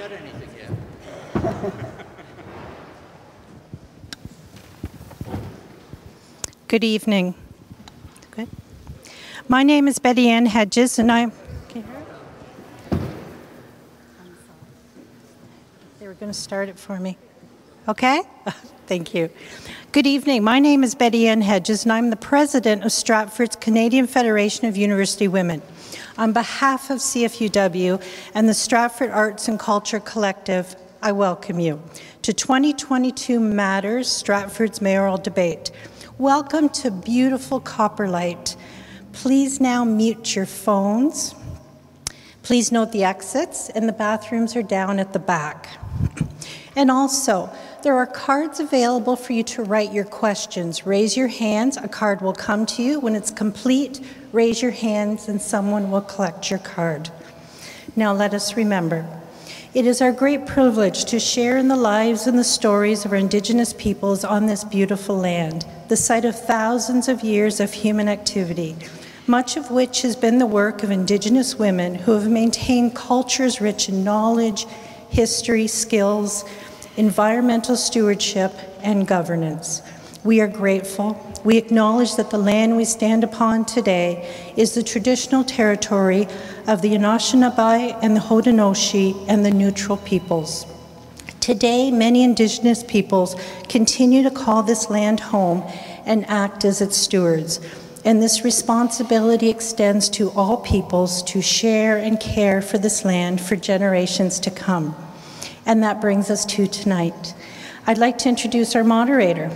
said anything yet. Good evening. Good. My name is Betty Ann Hedges, and I'm. Can you hear it? They were going to start it for me. Okay? Thank you. Good evening. My name is Betty Ann Hedges, and I'm the president of Stratford's Canadian Federation of University Women. On behalf of CFUW and the Stratford Arts and Culture Collective, I welcome you to 2022 Matters, Stratford's Mayoral Debate. Welcome to beautiful Copperlight. Please now mute your phones. Please note the exits, and the bathrooms are down at the back. And also, there are cards available for you to write your questions. Raise your hands, a card will come to you. When it's complete, raise your hands and someone will collect your card. Now let us remember, it is our great privilege to share in the lives and the stories of our Indigenous peoples on this beautiful land, the site of thousands of years of human activity, much of which has been the work of Indigenous women who have maintained cultures rich in knowledge, history, skills, environmental stewardship, and governance. We are grateful. We acknowledge that the land we stand upon today is the traditional territory of the Anishinaabe and the Haudenosaunee and the neutral peoples. Today, many Indigenous peoples continue to call this land home and act as its stewards. And this responsibility extends to all peoples to share and care for this land for generations to come. And that brings us to tonight. I'd like to introduce our moderator.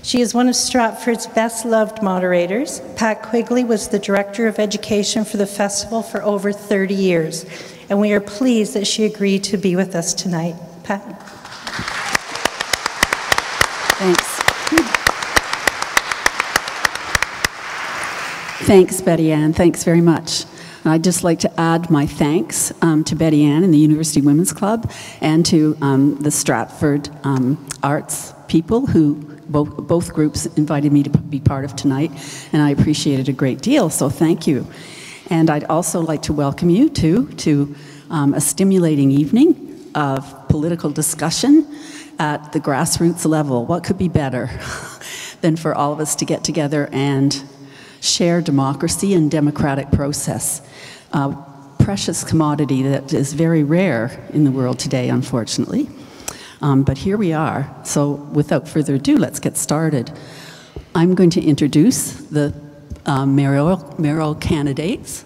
She is one of Stratford's best-loved moderators. Pat Quigley was the Director of Education for the festival for over 30 years, and we are pleased that she agreed to be with us tonight. Pat. Thanks. Thanks, Betty Ann. Thanks very much. I'd just like to add my thanks to Betty Ann and the University Women's Club and to the Stratford arts people who both groups invited me to be part of tonight, and I appreciate it a great deal, so thank you. And I'd also like to welcome you to a stimulating evening of political discussion at the grassroots level. What could be better than for all of us to get together and share democracy and democratic process, a precious commodity that is very rare in the world today, unfortunately. But here we are. So without further ado, let's get started. I'm going to introduce the mayoral candidates,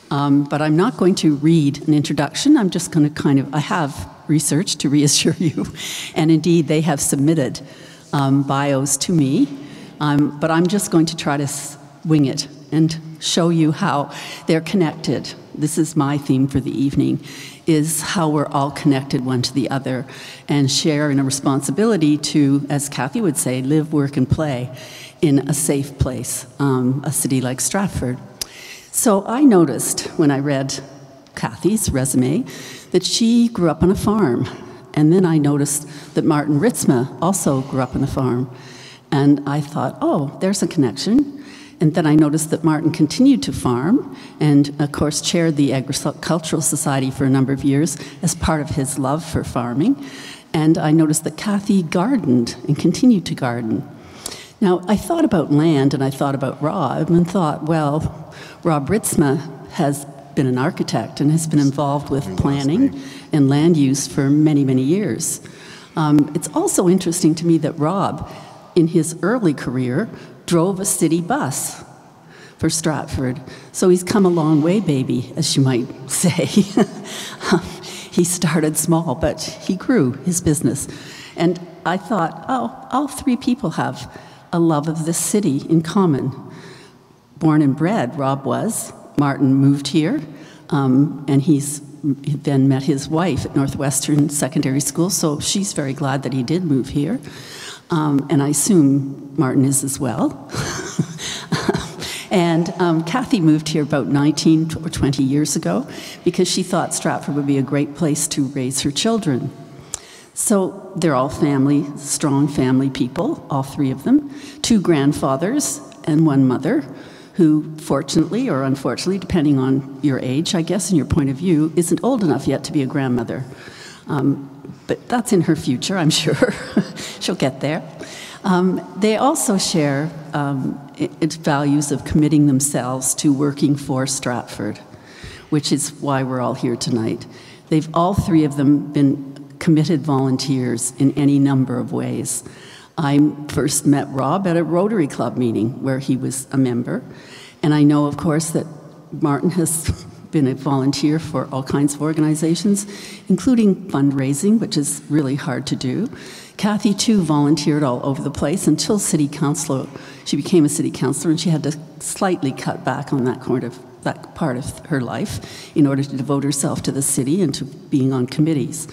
but I'm not going to read an introduction. I'm just going to I have research to reassure you, and indeed they have submitted bios to me, but I'm just going to try to wing it and show you how they're connected. This is my theme for the evening, is how we're all connected one to the other and share in a responsibility to, as Kathy would say, live, work, and play in a safe place, a city like Stratford. So I noticed when I read Kathy's resume that she grew up on a farm. And then I noticed that Martin Ritzma also grew up on a farm. And I thought, oh, there's a connection. And then I noticed that Martin continued to farm and, of course, chaired the Agricultural Society for a number of years as part of his love for farming. And I noticed that Kathy gardened and continued to garden. Now, I thought about land and I thought about Rob and thought, well, Rob Ritzma has been an architect and has been involved with planning and land use for many, many years. It's also interesting to me that Rob, in his early career, drove a city bus for Stratford. So he's come a long way, baby, as you might say. He started small, but he grew his business. And I thought, oh, all three people have a love of this city in common. Born and bred, Rob was. Martin moved here, and he's then met his wife at Northwestern Secondary School, so she's very glad that he did move here. And I assume Martin is as well. And Kathy moved here about 19 or 20 years ago because she thought Stratford would be a great place to raise her children. So they're all family, strong family people, all three of them. 2 grandfathers and 1 mother who, fortunately or unfortunately, depending on your age, I guess, and your point of view, isn't old enough yet to be a grandmother. But that's in her future, I'm sure. She'll get there. They also share its values of committing themselves to working for Stratford, which is why we're all here tonight. They've all three of them been committed volunteers in any number of ways. I first met Rob at a Rotary Club meeting where he was a member, and I know, of course, that Martin has been a volunteer for all kinds of organizations, including fundraising, which is really hard to do. Kathy, too, volunteered all over the place until city councilor. She became a city councilor, and she had to slightly cut back on that part of her life in order to devote herself to the city and to being on committees.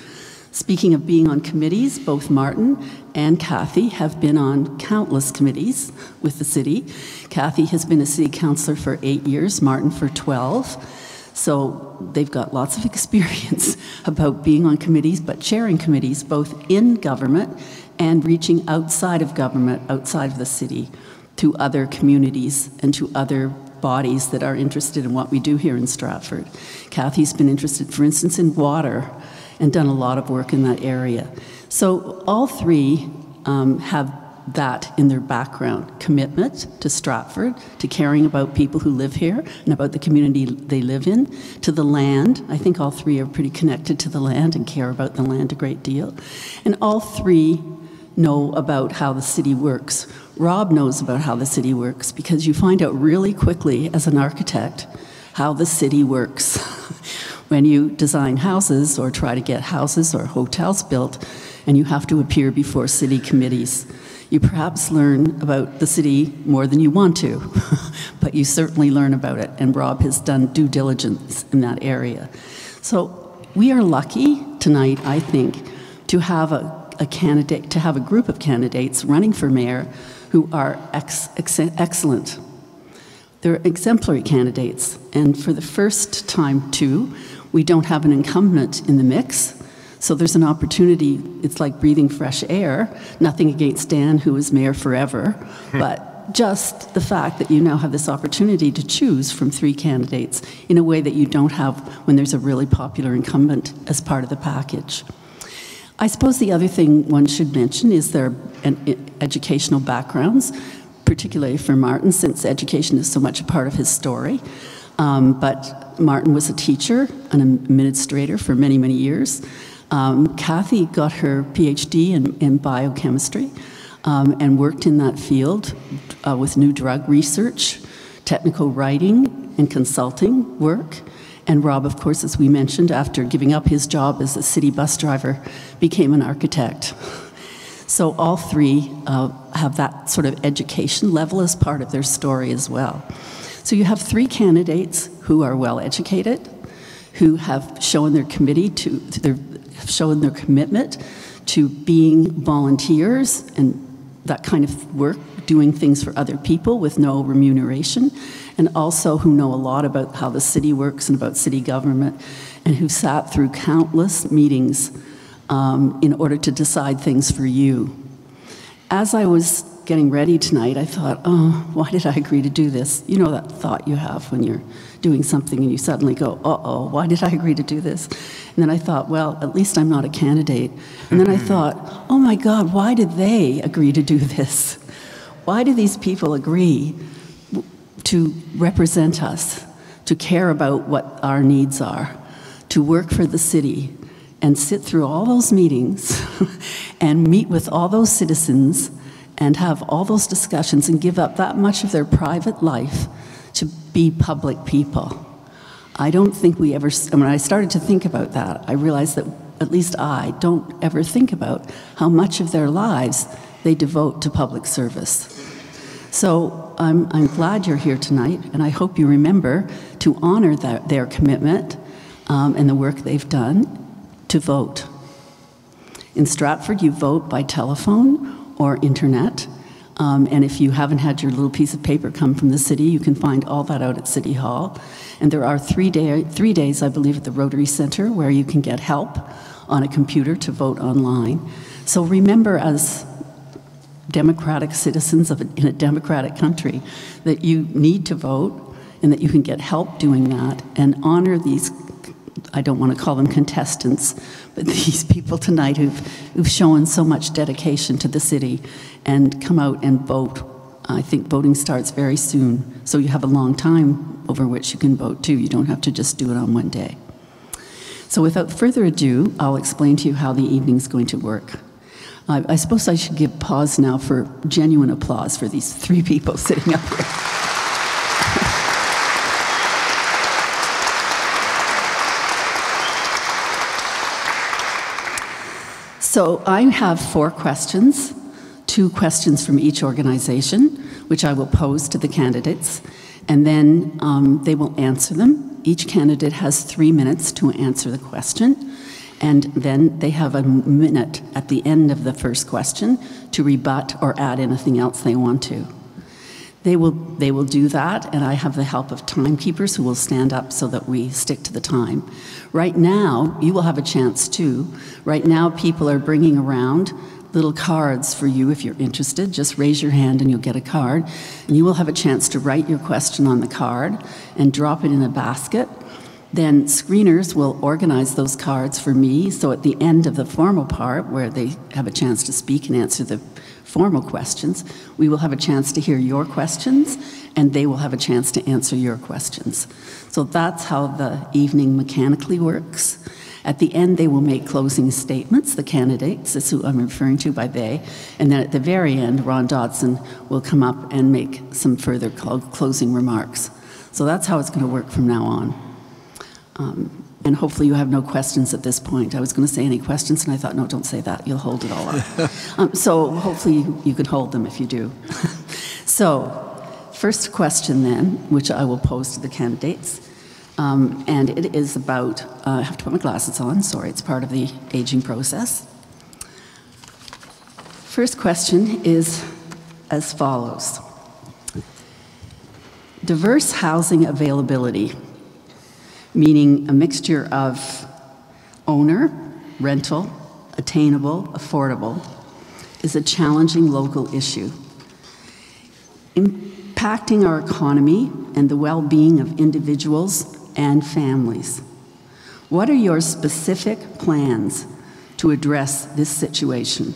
Speaking of being on committees, both Martin and Kathy have been on countless committees with the city. Kathy has been a city councilor for 8 years, Martin for 12. So they've got lots of experience about being on committees, but chairing committees both in government and reaching outside of government, outside of the city, to other communities and to other bodies that are interested in what we do here in Stratford. Kathy's been interested, for instance, in water and done a lot of work in that area. So all three have that in their background: commitment to Stratford, to caring about people who live here and about the community they live in, to the land. I think all three are pretty connected to the land and care about the land a great deal. And all three know about how the city works. Rob knows about how the city works because you find out really quickly as an architect how the city works. When you design houses or try to get houses or hotels built and you have to appear before city committees, you perhaps learn about the city more than you want to, but you certainly learn about it, and Rob has done due diligence in that area. So we are lucky tonight, I think, to have a group of candidates running for mayor who are excellent. They're exemplary candidates, and for the first time, too, we don't have an incumbent in the mix. So there's an opportunity. It's like breathing fresh air. Nothing against Dan, who is mayor forever, but just the fact that you now have this opportunity to choose from three candidates in a way that you don't have when there's a really popular incumbent as part of the package. I suppose the other thing one should mention is their educational backgrounds, particularly for Martin, since education is so much a part of his story. But Martin was a teacher, an administrator for many, many years. Kathy got her PhD in biochemistry and worked in that field with new drug research, technical writing, and consulting work. And Rob, of course, as we mentioned, after giving up his job as a city bus driver, became an architect. So all three have that sort of education level as part of their story as well. So you have three candidates who are well educated, who have shown their shown their commitment to being volunteers and that kind of work, doing things for other people with no remuneration, and also who know a lot about how the city works and about city government, and who sat through countless meetings in order to decide things for you. As I was getting ready tonight, I thought, oh, why did I agree to do this? You know that thought you have when you're doing something and you suddenly go, uh-oh, why did I agree to do this? And then I thought, well, at least I'm not a candidate. And then I thought, oh my God, why did they agree to do this? Why do these people agree to represent us, to care about what our needs are, to work for the city, and sit through all those meetings and meet with all those citizens and have all those discussions and give up that much of their private life to be public people? I don't think we ever, when I started to think about that, I realized that at least I don't ever think about how much of their lives they devote to public service. So I'm glad you're here tonight, and I hope you remember to honor their commitment and the work they've done to vote. In Stratford, you vote by telephone or internet, and if you haven't had your little piece of paper come from the city, you can find all that out at City Hall. And there are 3 days, I believe, at the Rotary Centre where you can get help on a computer to vote online. So remember, as democratic citizens in a democratic country, that you need to vote and that you can get help doing that, and honor these, I don't want to call them contestants, but these people tonight who've shown so much dedication to the city and come out and vote. I think voting starts very soon, so you have a long time over which you can vote too. You don't have to just do it on one day. So without further ado, I'll explain to you how the evening's going to work. I suppose I should give pause now for genuine applause for these three people sitting up here. So I have 4 questions, 2 questions from each organization, which I will pose to the candidates, and then they will answer them. Each candidate has 3 minutes to answer the question, and then they have a minute at the end of the first question to rebut or add anything else they want to. They will do that, and I have the help of timekeepers who will stand up so that we stick to the time. Right now, you will have a chance too. Right now, people are bringing around little cards for you if you're interested. Just raise your hand and you'll get a card. And you will have a chance to write your question on the card and drop it in a basket. Then screeners will organize those cards for me, so at the end of the formal part, where they have a chance to speak and answer the formal questions, we will have a chance to hear your questions, and they will have a chance to answer your questions. So that's how the evening mechanically works. At the end, they will make closing statements, the candidates, that's who I'm referring to by they, and then at the very end, Ron Dodson will come up and make some further closing remarks. So that's how it's going to work from now on. And hopefully you have no questions at this point. I was going to say any questions, and I thought, no, don't say that. You'll hold it all up. So hopefully you can hold them if you do. So first question then, which I will pose to the candidates, and it is about, I have to put my glasses on, sorry, it's part of the aging process. First question is as follows. Diverse housing availability, meaning a mixture of owner, rental, attainable, affordable, is a challenging local issue, impacting our economy and the well-being of individuals and families. What are your specific plans to address this situation?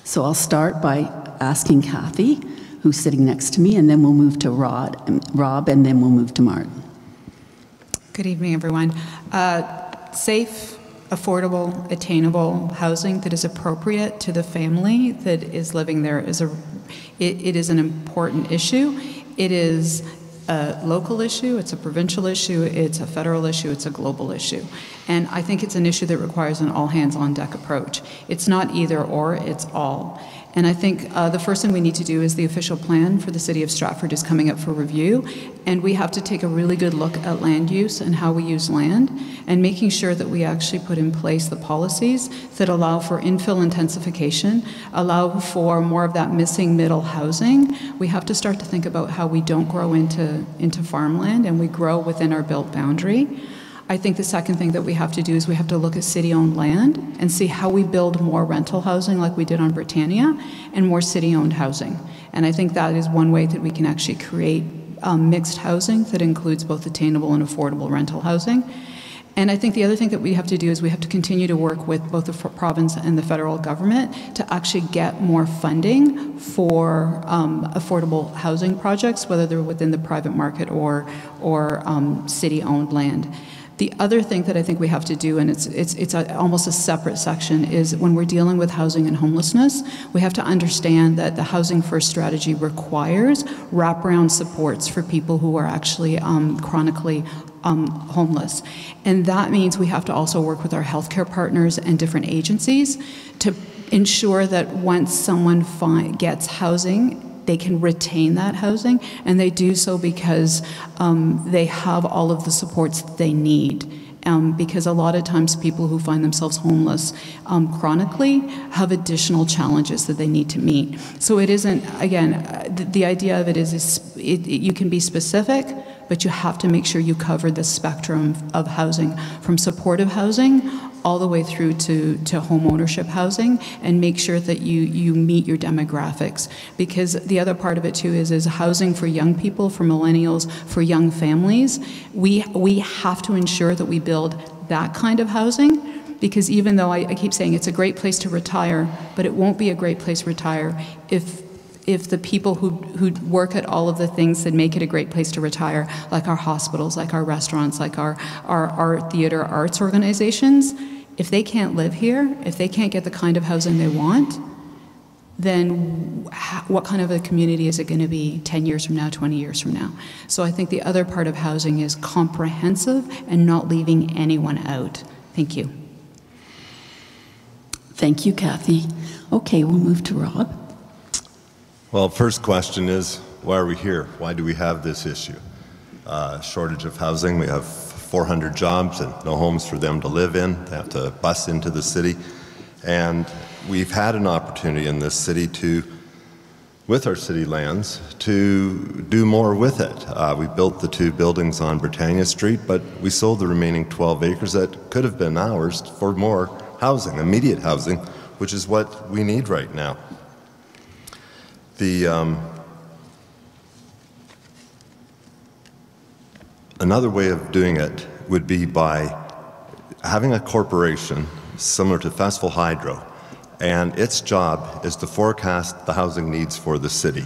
So I'll start by asking Kathy, who's sitting next to me, and then we'll move to Rob, and then we'll move to Martin. Good evening, everyone. Safe, affordable, attainable housing that is appropriate to the family that is living there is it is an important issue. It is a local issue, it's a provincial issue, it's a federal issue, it's a global issue. And I think it's an issue that requires an all-hands-on-deck approach. It's not either or, it's all. And I think the first thing we need to do is the official plan for the City of Stratford is coming up for review, and we have to take a really good look at land use and how we use land, and making sure that we actually put in place the policies that allow for infill intensification, allow for more of that missing middle housing. We have to start to think about how we don't grow into farmland and we grow within our built boundary. I think the second thing that we have to do is we have to look at city-owned land and see how we build more rental housing like we did on Britannia and more city-owned housing. And I think that is one way that we can actually create mixed housing that includes both attainable and affordable rental housing. And I think the other thing that we have to do is we have to continue to work with both the province and the federal government to actually get more funding for affordable housing projects, whether they're within the private market or city-owned land. The other thing that I think we have to do, and it's almost a separate section, is when we're dealing with housing and homelessness, we have to understand that the Housing First strategy requires wraparound supports for people who are actually chronically homeless. And that means we have to also work with our healthcare partners and different agencies to ensure that once someone gets housing, they can retain that housing, and they do so because they have all of the supports that they need. Because a lot of times people who find themselves homeless chronically have additional challenges that they need to meet. So it isn't, again, the idea of it is you can be specific, but you have to make sure you cover the spectrum of housing, from supportive housing all the way through to home ownership housing, and make sure that you meet your demographics. Because the other part of it too is housing for young people, for millennials, for young families. We have to ensure that we build that kind of housing, because even though I keep saying it's a great place to retire, but it won't be a great place to retire if the people who work at all of the things that make it a great place to retire, like our hospitals, like our restaurants, like our theater arts organizations, if they can't live here, if they can't get the kind of housing they want, then what kind of a community is it going to be 10 years from now, 20 years from now? So I think the other part of housing is comprehensive and not leaving anyone out. Thank you. Thank you, Kathy. Okay, we'll move to Rob. Well, first question is, why are we here? Why do we have this issue? Shortage of housing. We have 400 jobs and no homes for them to live in. They have to bus into the city. And we've had an opportunity in this city to, with our city lands, to do more with it. We built the 2 buildings on Britannia Street, but we sold the remaining 12 acres that could have been ours for more housing, immediate housing, which is what we need right now. Another way of doing it would be by having a corporation similar to Festival Hydro, and its job is to forecast the housing needs for the city.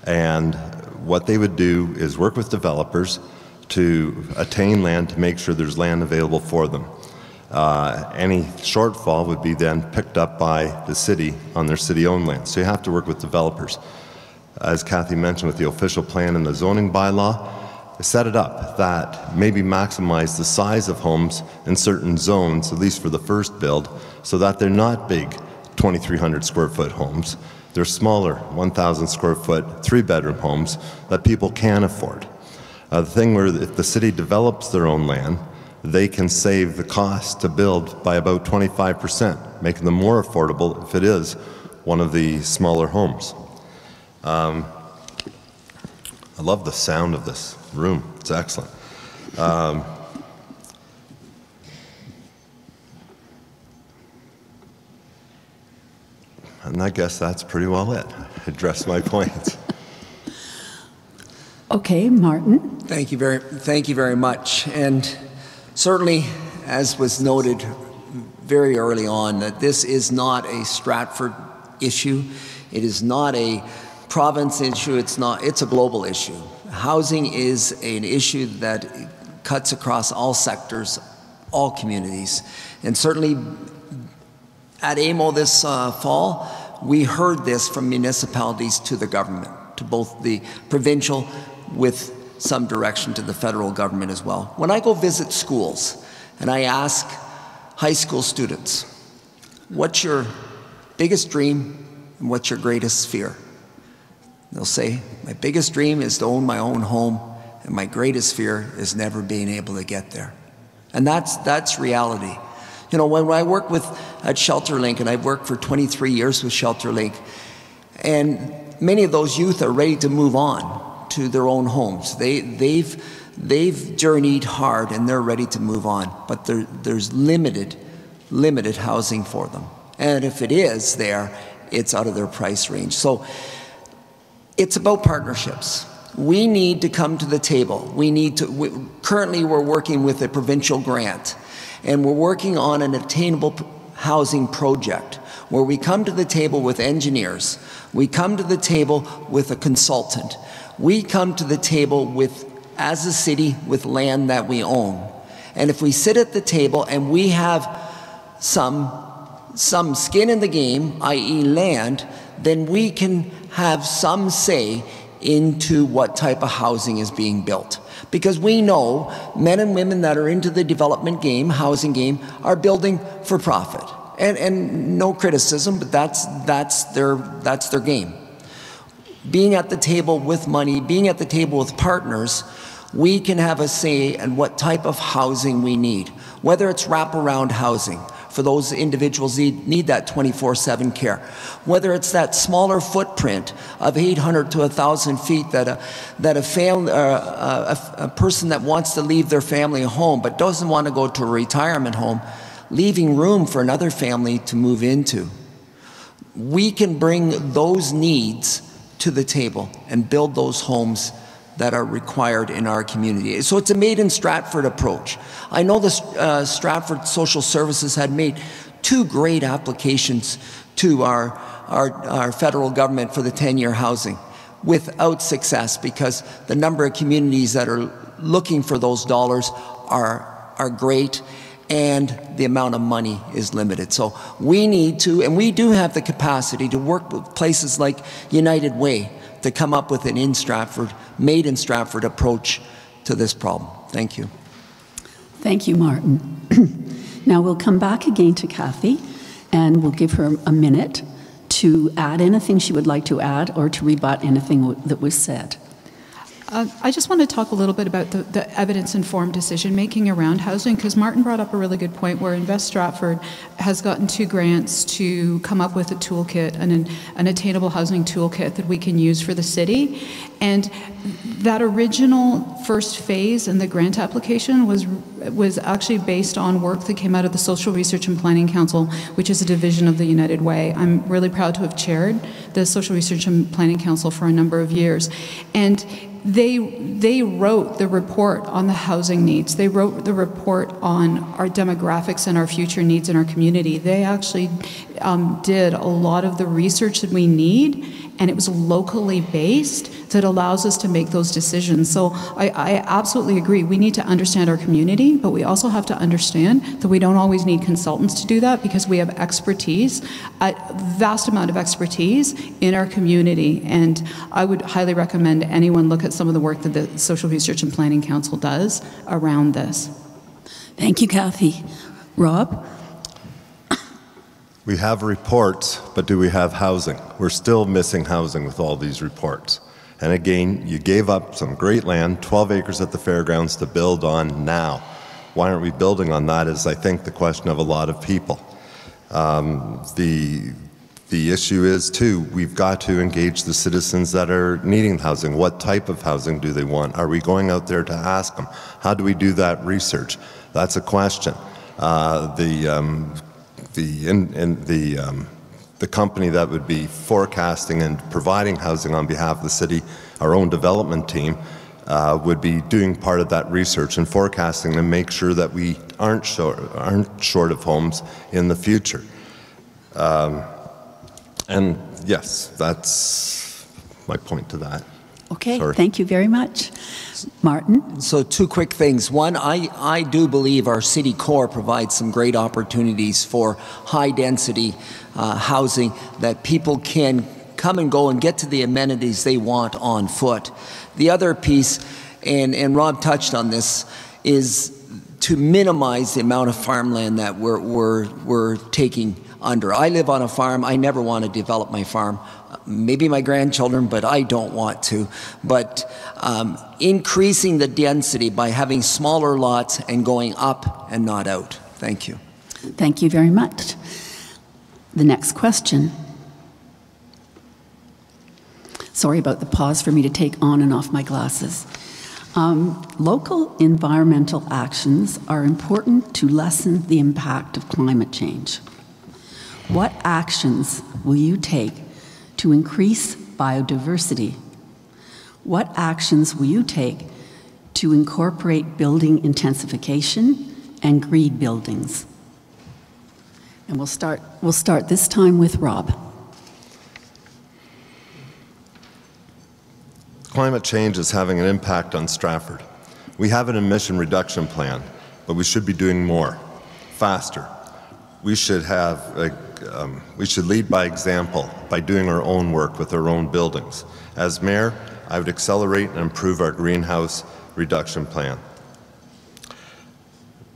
And what they would do is work with developers to attain land to make sure there's land available for them. Any shortfall would be then picked up by the city on their city-owned land. So you have to work with developers. As Kathy mentioned, with the official plan and the zoning bylaw, set it up that maybe maximize the size of homes in certain zones, at least for the first build, so that they're not big 2,300 square foot homes. They're smaller 1,000 square foot 3-bedroom homes that people can afford. The thing where if the city develops their own land, they can save the cost to build by about 25%, making them more affordable if it is one of the smaller homes. I love the sound of this room. It's excellent. And I guess that's pretty well it. I addressed my points. Okay, Martin. Thank you very much. And certainly, as was noted very early on, that this is not a Stratford issue. It is not a province issue. It's a global issue. Housing is an issue that cuts across all sectors, all communities. And certainly at AMO this fall, we heard this from municipalities to the government, to both the provincial with some direction to the federal government as well. When I go visit schools and I ask high school students, what's your biggest dream and what's your greatest fear? They'll say, my biggest dream is to own my own home, and my greatest fear is never being able to get there. And that's reality. You know, when I work at ShelterLink, and I've worked for 23 years with ShelterLink, and many of those youth are ready to move on to their own homes. They've journeyed hard and they're ready to move on, but there's limited housing for them. And if it is there, it's out of their price range. So it's about partnerships. We need to come to the table. Currently we're working with a provincial grant, and we're working on an attainable housing project where we come to the table with engineers, we come to the table with a consultant, we come to the table with, as a city, with land that we own. And if we sit at the table and we have some skin in the game, i.e. land, then we can have some say into what type of housing is being built. Because we know men and women that are into the development game, housing game, are building for profit. And no criticism, but that's their game. Being at the table with money, being at the table with partners, we can have a say in what type of housing we need. Whether it's wraparound housing for those individuals who need that 24/7 care. Whether it's that smaller footprint of 800 to 1,000 feet that a person that wants to leave their family home but doesn't want to go to a retirement home, leaving room for another family to move into. We can bring those needs to the table and build those homes that are required in our community. So it's a made in Stratford approach. I know the Stratford Social Services had made 2 great applications to our federal government for the 10-year housing without success, because the number of communities that are looking for those dollars are great, and the amount of money is limited. So we need to, and we do have the capacity to work with places like United Way to come up with an made in Stratford approach to this problem. Thank you. Thank you, Martin. Now we'll come back again to Kathy, and we'll give her a minute to add anything she would like to add or to rebut anything that was said. I just want to talk a little bit about the evidence-informed decision-making around housing, because Martin brought up a really good point where Invest Stratford has gotten 2 grants to come up with a toolkit, an attainable housing toolkit that we can use for the city. And that original first phase in the grant application was actually based on work that came out of the Social Research and Planning Council, which is a division of the United Way. I'm really proud to have chaired the Social Research and Planning Council for a number of years. And they wrote the report on the housing needs. They wrote the report on our demographics and our future needs in our community. They actually did a lot of the research that we need, and it was locally based, that allows us to make those decisions. So I absolutely agree. We need to understand our community, but we also have to understand that we don't always need consultants to do that, because we have expertise, a vast amount of expertise in our community. And I would highly recommend anyone look at some of the work that the Social Research and Planning Council does around this. Thank you, Kathy. Rob? We have reports, but do we have housing? We're still missing housing with all these reports. And again, you gave up some great land, 12 acres at the fairgrounds, to build on now. Why aren't we building on that is, I think, the question of a lot of people. The issue is, too, we've got to engage the citizens that are needing housing. What type of housing do they want? Are we going out there to ask them? How do we do that research? That's a question. The company that would be forecasting and providing housing on behalf of the city, our own development team, would be doing part of that research and forecasting to make sure that we aren't short of homes in the future. And yes, that's my point to that. Okay, Sorry. Thank you very much. Martin? So 2 quick things. One, I do believe our city core provides some great opportunities for high-density housing that people can come and go and get to the amenities they want on foot. The other piece, and Rob touched on this, is to minimize the amount of farmland that we're taking under. I live on a farm. I never want to develop my farm. Maybe my grandchildren, but I don't want to. But increasing the density by having smaller lots and going up and not out. Thank you. Thank you very much. The next question. Sorry about the pause for me to take on and off my glasses. Local environmental actions are important to lessen the impact of climate change. What actions will you take to increase biodiversity? What actions will you take to incorporate building intensification and green buildings? And we'll start this time with Rob. Climate change is having an impact on Stratford. We have an emission reduction plan, but we should be doing more, faster. We should lead by example by doing our own work with our own buildings. As mayor, I would accelerate and improve our greenhouse reduction plan,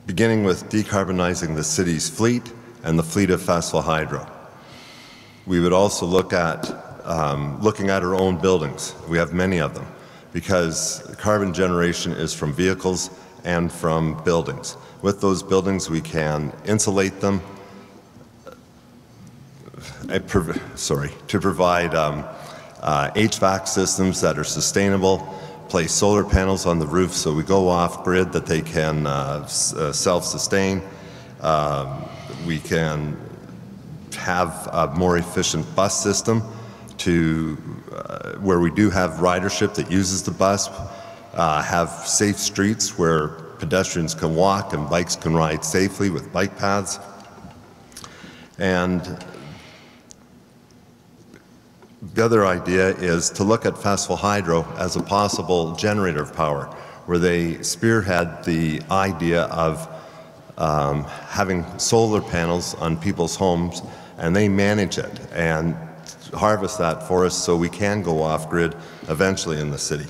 beginning with decarbonizing the city's fleet and the fleet of fossil hydro. We would also look at looking at our own buildings. We have many of them, because carbon generation is from vehicles and from buildings. With those buildings, we can insulate them, to provide HVAC systems that are sustainable, place solar panels on the roof so we go off-grid, that they can self-sustain. We can have a more efficient bus system to where we do have ridership that uses the bus, have safe streets where pedestrians can walk and bikes can ride safely with bike paths. And the other idea is to look at Festival Hydro as a possible generator of power, where they spearhead the idea of having solar panels on people's homes, and they manage it and harvest that for us so we can go off-grid eventually in the city.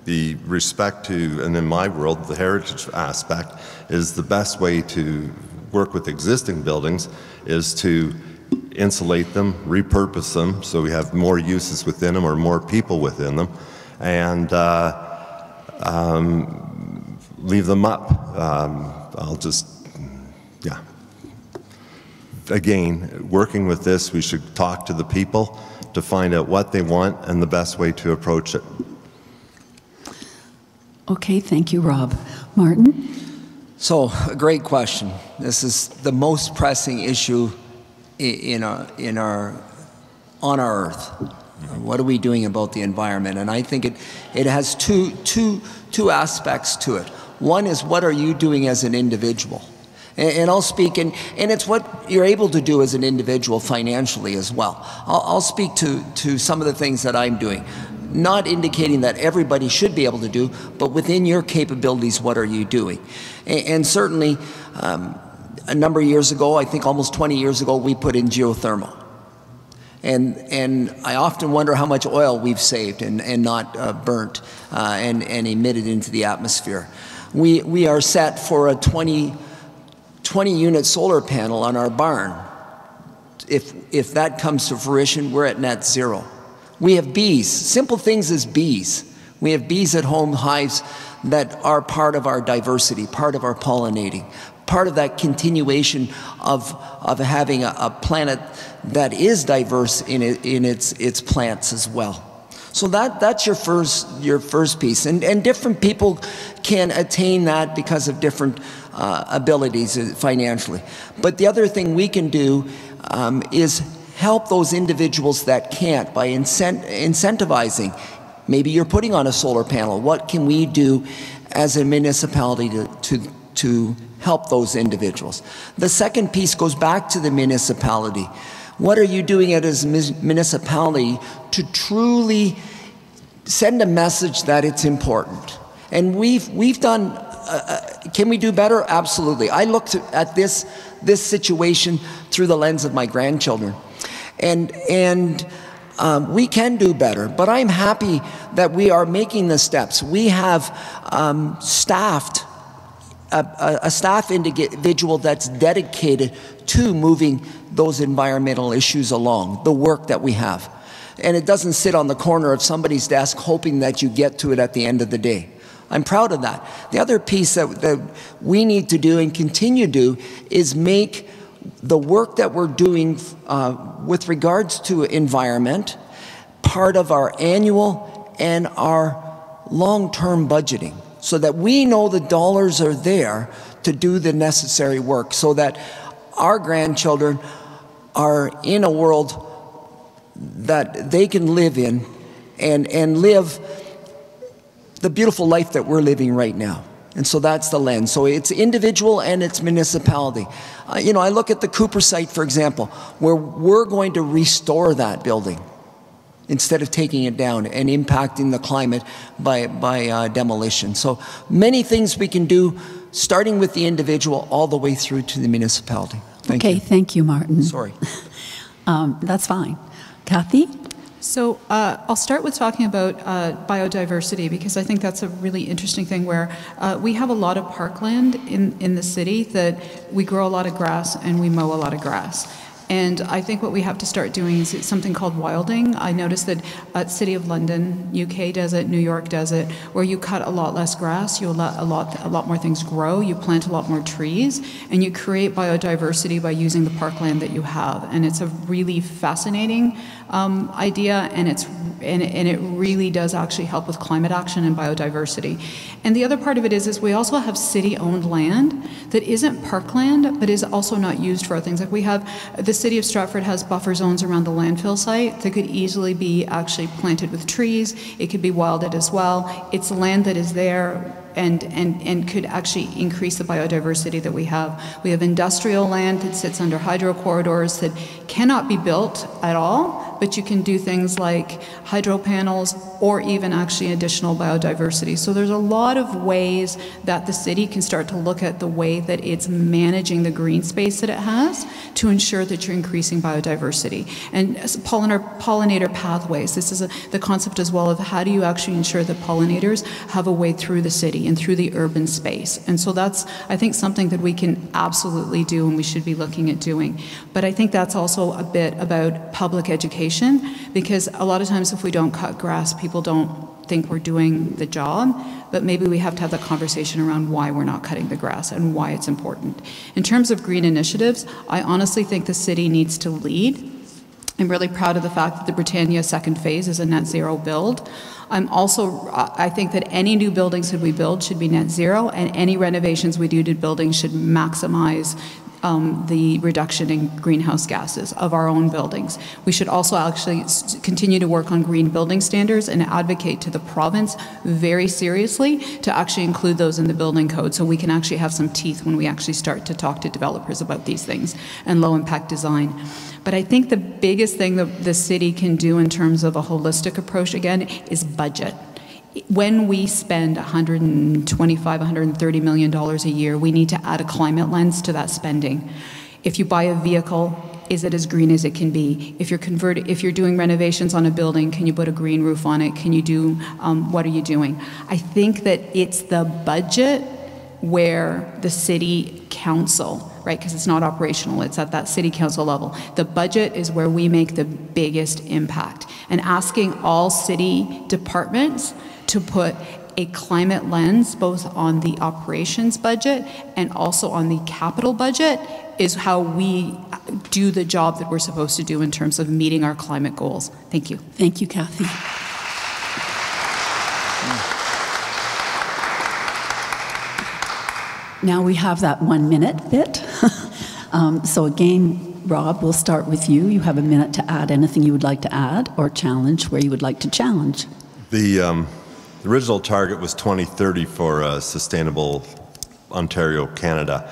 The respect to, and in my world, the heritage aspect is the best way to work with existing buildings is to insulate them, repurpose them so we have more uses within them or more people within them, and leave them up. Again, working with this, we should talk to the people to find out what they want and the best way to approach it. Okay, thank you, Rob. Martin? So, a great question. This is the most pressing issue on our earth. What are we doing about the environment? And I think it has two aspects to it. One is, what are you doing as an individual? And I'll speak, and it's what you're able to do as an individual financially as well. I'll speak to some of the things that I'm doing, not indicating that everybody should be able to do, but within your capabilities, what are you doing? And certainly, a number of years ago, I think almost 20 years ago, we put in geothermal. And I often wonder how much oil we've saved and not burnt and emitted into the atmosphere. We are set for a 20-unit solar panel on our barn. If that comes to fruition, we're at net zero. We have bees, simple things as bees. We have bees at home, hives that are part of our diversity, part of our pollinating, part of that continuation of having a planet that is diverse in its plants as well. So that's your first piece, and different people can attain that because of different abilities financially. But the other thing we can do is help those individuals that can't by incentivizing. Maybe you're putting on a solar panel. What can we do as a municipality to help those individuals? The second piece goes back to the municipality. What are you doing as a municipality to truly send a message that it's important? And we've done, can we do better? Absolutely. I looked at this situation through the lens of my grandchildren. And we can do better, but I'm happy that we are making the steps. We have staffed a staff individual that's dedicated to moving those environmental issues along, the work that we have. And it doesn't sit on the corner of somebody's desk hoping that you get to it at the end of the day. I'm proud of that. The other piece that we need to do and continue to do is make the work that we're doing with regards to environment part of our annual and our long-term budgeting, so that we know the dollars are there to do the necessary work, so that our grandchildren are in a world that they can live in and live the beautiful life that we're living right now. And so that's the lens. So it's individual and it's municipality. You know, I look at the Cooper site, for example, where we're going to restore that building instead of taking it down and impacting the climate by demolition. So many things we can do, starting with the individual all the way through to the municipality. Thank you. Thank you, Martin. Sorry. That's fine. Kathy? So I'll start with talking about biodiversity, because I think that's a really interesting thing where we have a lot of parkland in the city that we grow a lot of grass and we mow a lot of grass. And I think what we have to start doing is something called wilding. I noticed that City of London, UK does it, New York does it, where you cut a lot less grass, you let a lot more things grow, you plant a lot more trees, and you create biodiversity by using the parkland that you have. And it's a really fascinating idea, and it really does actually help with climate action and biodiversity. And the other part of it is we also have city-owned land that isn't parkland, but is also not used for things. Like we have, the city of Stratford has buffer zones around the landfill site that could easily be actually planted with trees. It could be wilded as well. It's land that is there and could actually increase the biodiversity that we have. We have industrial land that sits under hydro corridors that cannot be built at all, but you can do things like hydro panels or even actually additional biodiversity. So there's a lot of ways that the city can start to look at the way that it's managing the green space that it has to ensure that you're increasing biodiversity. And pollinator pathways, this is the concept as well of how do you actually ensure that pollinators have a way through the city and through the urban space. And so that's, I think, something that we can absolutely do and we should be looking at doing. But I think that's also a bit about public education, because a lot of times if we don't cut grass, people don't think we're doing the job, but maybe we have to have the conversation around why we're not cutting the grass and why it's important. In terms of green initiatives, I honestly think the city needs to lead. I'm really proud of the fact that the Britannia second phase is a net zero build. I think that any new buildings that we build should be net zero, and any renovations we do to buildings should maximize the reduction in greenhouse gases of our own buildings. We should also actually continue to work on green building standards and advocate to the province very seriously to actually include those in the building code so we can actually have some teeth when we actually start to talk to developers about these things and low impact design. But I think the biggest thing that the city can do in terms of a holistic approach, again, is budget. When we spend $125, $130 million a year, we need to add a climate lens to that spending. If you buy a vehicle, is it as green as it can be? If you're doing renovations on a building, can you put a green roof on it? Can you do, what are you doing? I think that it's the budget where the city council, right, because it's not operational, it's at that city council level. The budget is where we make the biggest impact. And asking all city departments to put a climate lens both on the operations budget and also on the capital budget is how we do the job that we're supposed to do in terms of meeting our climate goals. Thank you. Thank you, Kathy. Now we have that 1 minute bit. So again, Rob, we'll start with you. You have a minute to add anything you would like to add or challenge where you would like to challenge. The original target was 2030 for sustainable Ontario, Canada.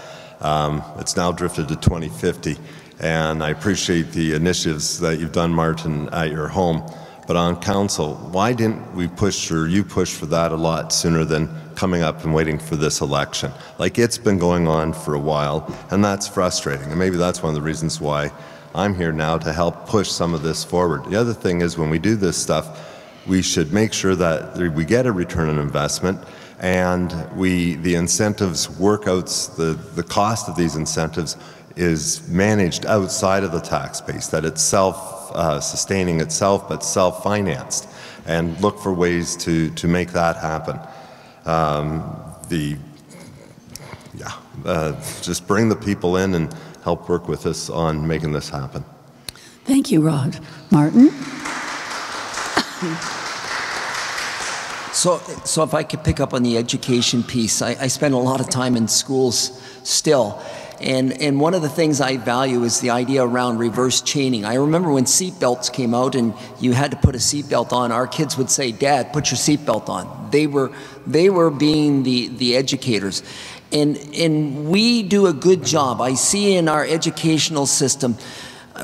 It's now drifted to 2050, and I appreciate the initiatives that you've done, Martin, at your home. But on council, why didn't we push, or you push for that a lot sooner than coming up and waiting for this election? Like, it's been going on for a while, and that's frustrating. And maybe that's one of the reasons why I'm here now, to help push some of this forward. The other thing is, when we do this stuff, we should make sure that we get a return on investment, and the incentives workouts, the cost of these incentives is managed outside of the tax base, that it's self-sustaining itself, but self-financed, and look for ways to make that happen. Just bring the people in and help work with us on making this happen. Thank you, Rod. Martin? So if I could pick up on the education piece, I spend a lot of time in schools still. And one of the things I value is the idea around reverse chaining. I remember when seatbelts came out and you had to put a seatbelt on, our kids would say, "Dad, put your seatbelt on." They were being the educators. And we do a good job. I see in our educational system,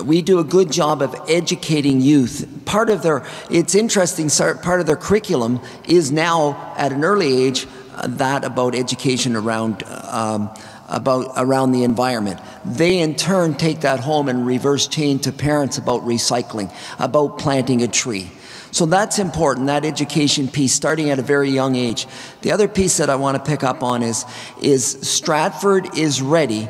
we do a good job of educating youth. Part of it's interesting, part of their curriculum is now at an early age that about education around the environment. They in turn take that home and reverse chain to parents about recycling, about planting a tree. So that's important, that education piece, starting at a very young age. The other piece that I want to pick up on is Stratford is ready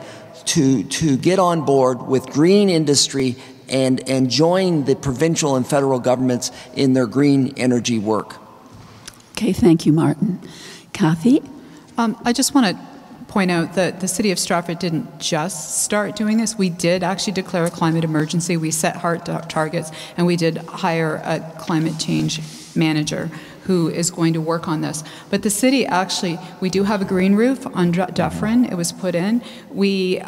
to get on board with green industry and join the provincial and federal governments in their green energy work. Okay, thank you, Martin. Kathy? I just want to point out that the City of Stratford didn't just start doing this. We did actually declare a climate emergency. We set hard targets, and we did hire a climate change manager who is going to work on this. But the city actually, we do have a green roof on Dufferin. It was put in. We,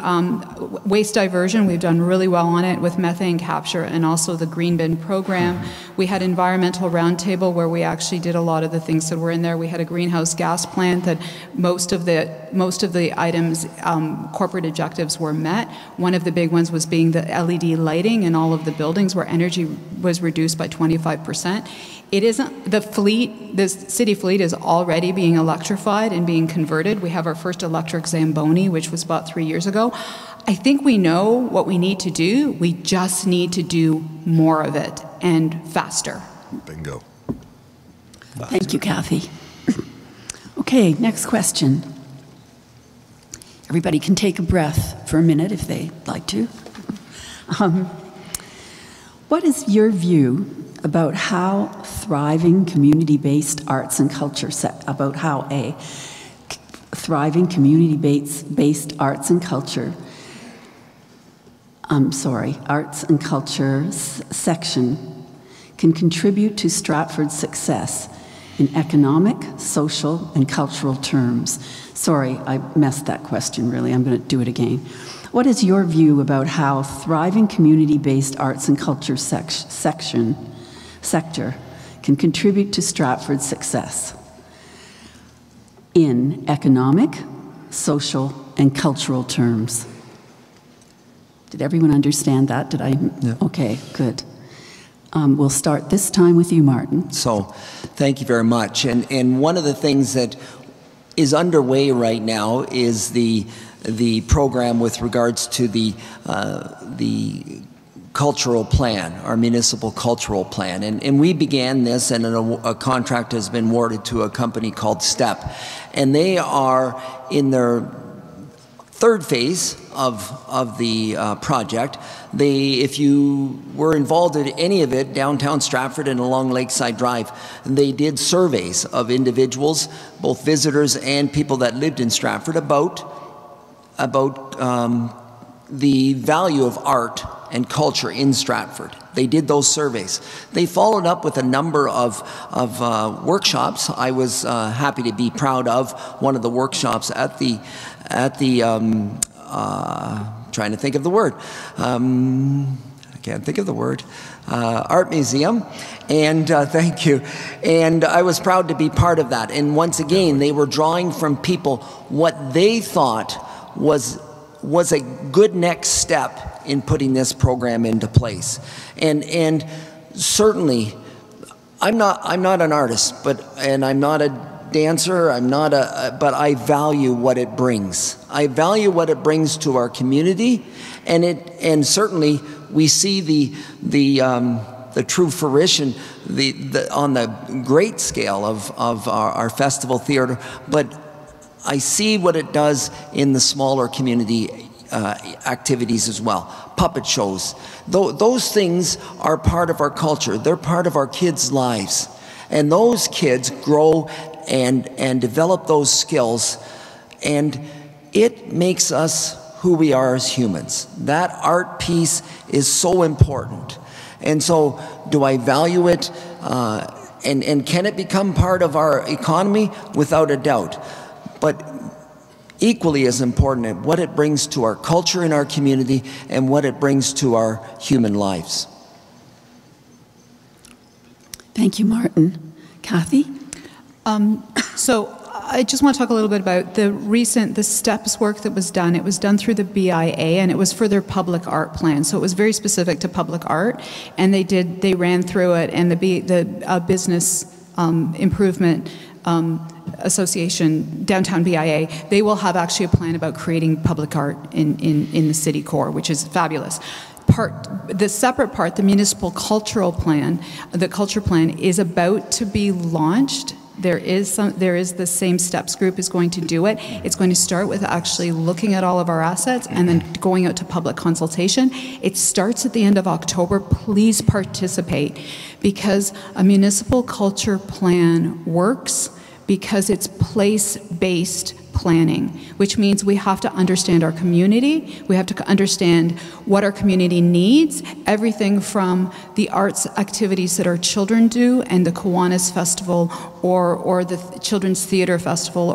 waste diversion, we've done really well on it with methane capture and also the green bin program. We had environmental roundtable where we actually did a lot of the things that were in there. We had a greenhouse gas plant that most of the items, corporate objectives were met. One of the big ones was being the LED lighting in all of the buildings where energy was reduced by 25%. It isn't, the fleet, the city fleet is already being electrified and being converted. We have our first electric Zamboni, which was bought 3 years ago. I think we know what we need to do. We just need to do more of it and faster. Bingo. Thank you, Kathy. Okay, next question. Everybody can take a breath for a minute if they'd like to. What is your view about how thriving community-based arts and culture thriving community-based arts and culture section can contribute to Stratford's success in economic, social, and cultural terms? Sorry, I messed that question, really. I'm going to do it again. What is your view about how thriving community-based arts and culture sector can contribute to Stratford's success in economic, social, and cultural terms? Did everyone understand that? Did I? Yeah. Okay, good. We'll start this time with you, Martin. So, thank you very much. And one of the things that is underway right now is the program with regards to the cultural plan, our municipal cultural plan. And we began this, and a contract has been awarded to a company called STEP. And they are in their third phase of the project. If you were involved in any of it, downtown Stratford and along Lakeside Drive, they did surveys of individuals, both visitors and people that lived in Stratford, about the value of art and culture in Stratford. They did those surveys. They followed up with a number of workshops. I was happy to be proud of one of the workshops at the trying to think of the word. I can't think of the word. Art Museum, and thank you. And I was proud to be part of that. And once again, they were drawing from people what they thought was a good next step in putting this program into place. And certainly, I'm not an artist, and I'm not a dancer, but I value what it brings. I value what it brings to our community, and certainly we see the true fruition on the great scale of our festival theater, but I see what it does in the smaller community activities as well. Puppet shows. Those things are part of our culture. They're part of our kids' lives. And those kids grow and develop those skills, and it makes us who we are as humans. That art piece is so important. And so, do I value it? And can it become part of our economy? Without a doubt. But equally as important, what it brings to our culture in our community and what it brings to our human lives. Thank you, Martin. Kathy? So I just want to talk a little bit about the STEPS work that was done. It was done through the BIA, and it was for their public art plan. So it was very specific to public art, and they ran through it, and the Business Improvement Association, Downtown BIA, they will have actually a plan about creating public art in the city core, which is fabulous. The separate part, the municipal cultural plan, the culture plan, is about to be launched There is the same steps group is going to do it. It's going to start with actually looking at all of our assets and then going out to public consultation. It starts at the end of October. Please participate, because a municipal culture plan works because it's place-based planning, which means we have to understand our community, we have to understand what our community needs, everything from the arts activities that our children do and the Kiwanis Festival or the Children's Theatre Festival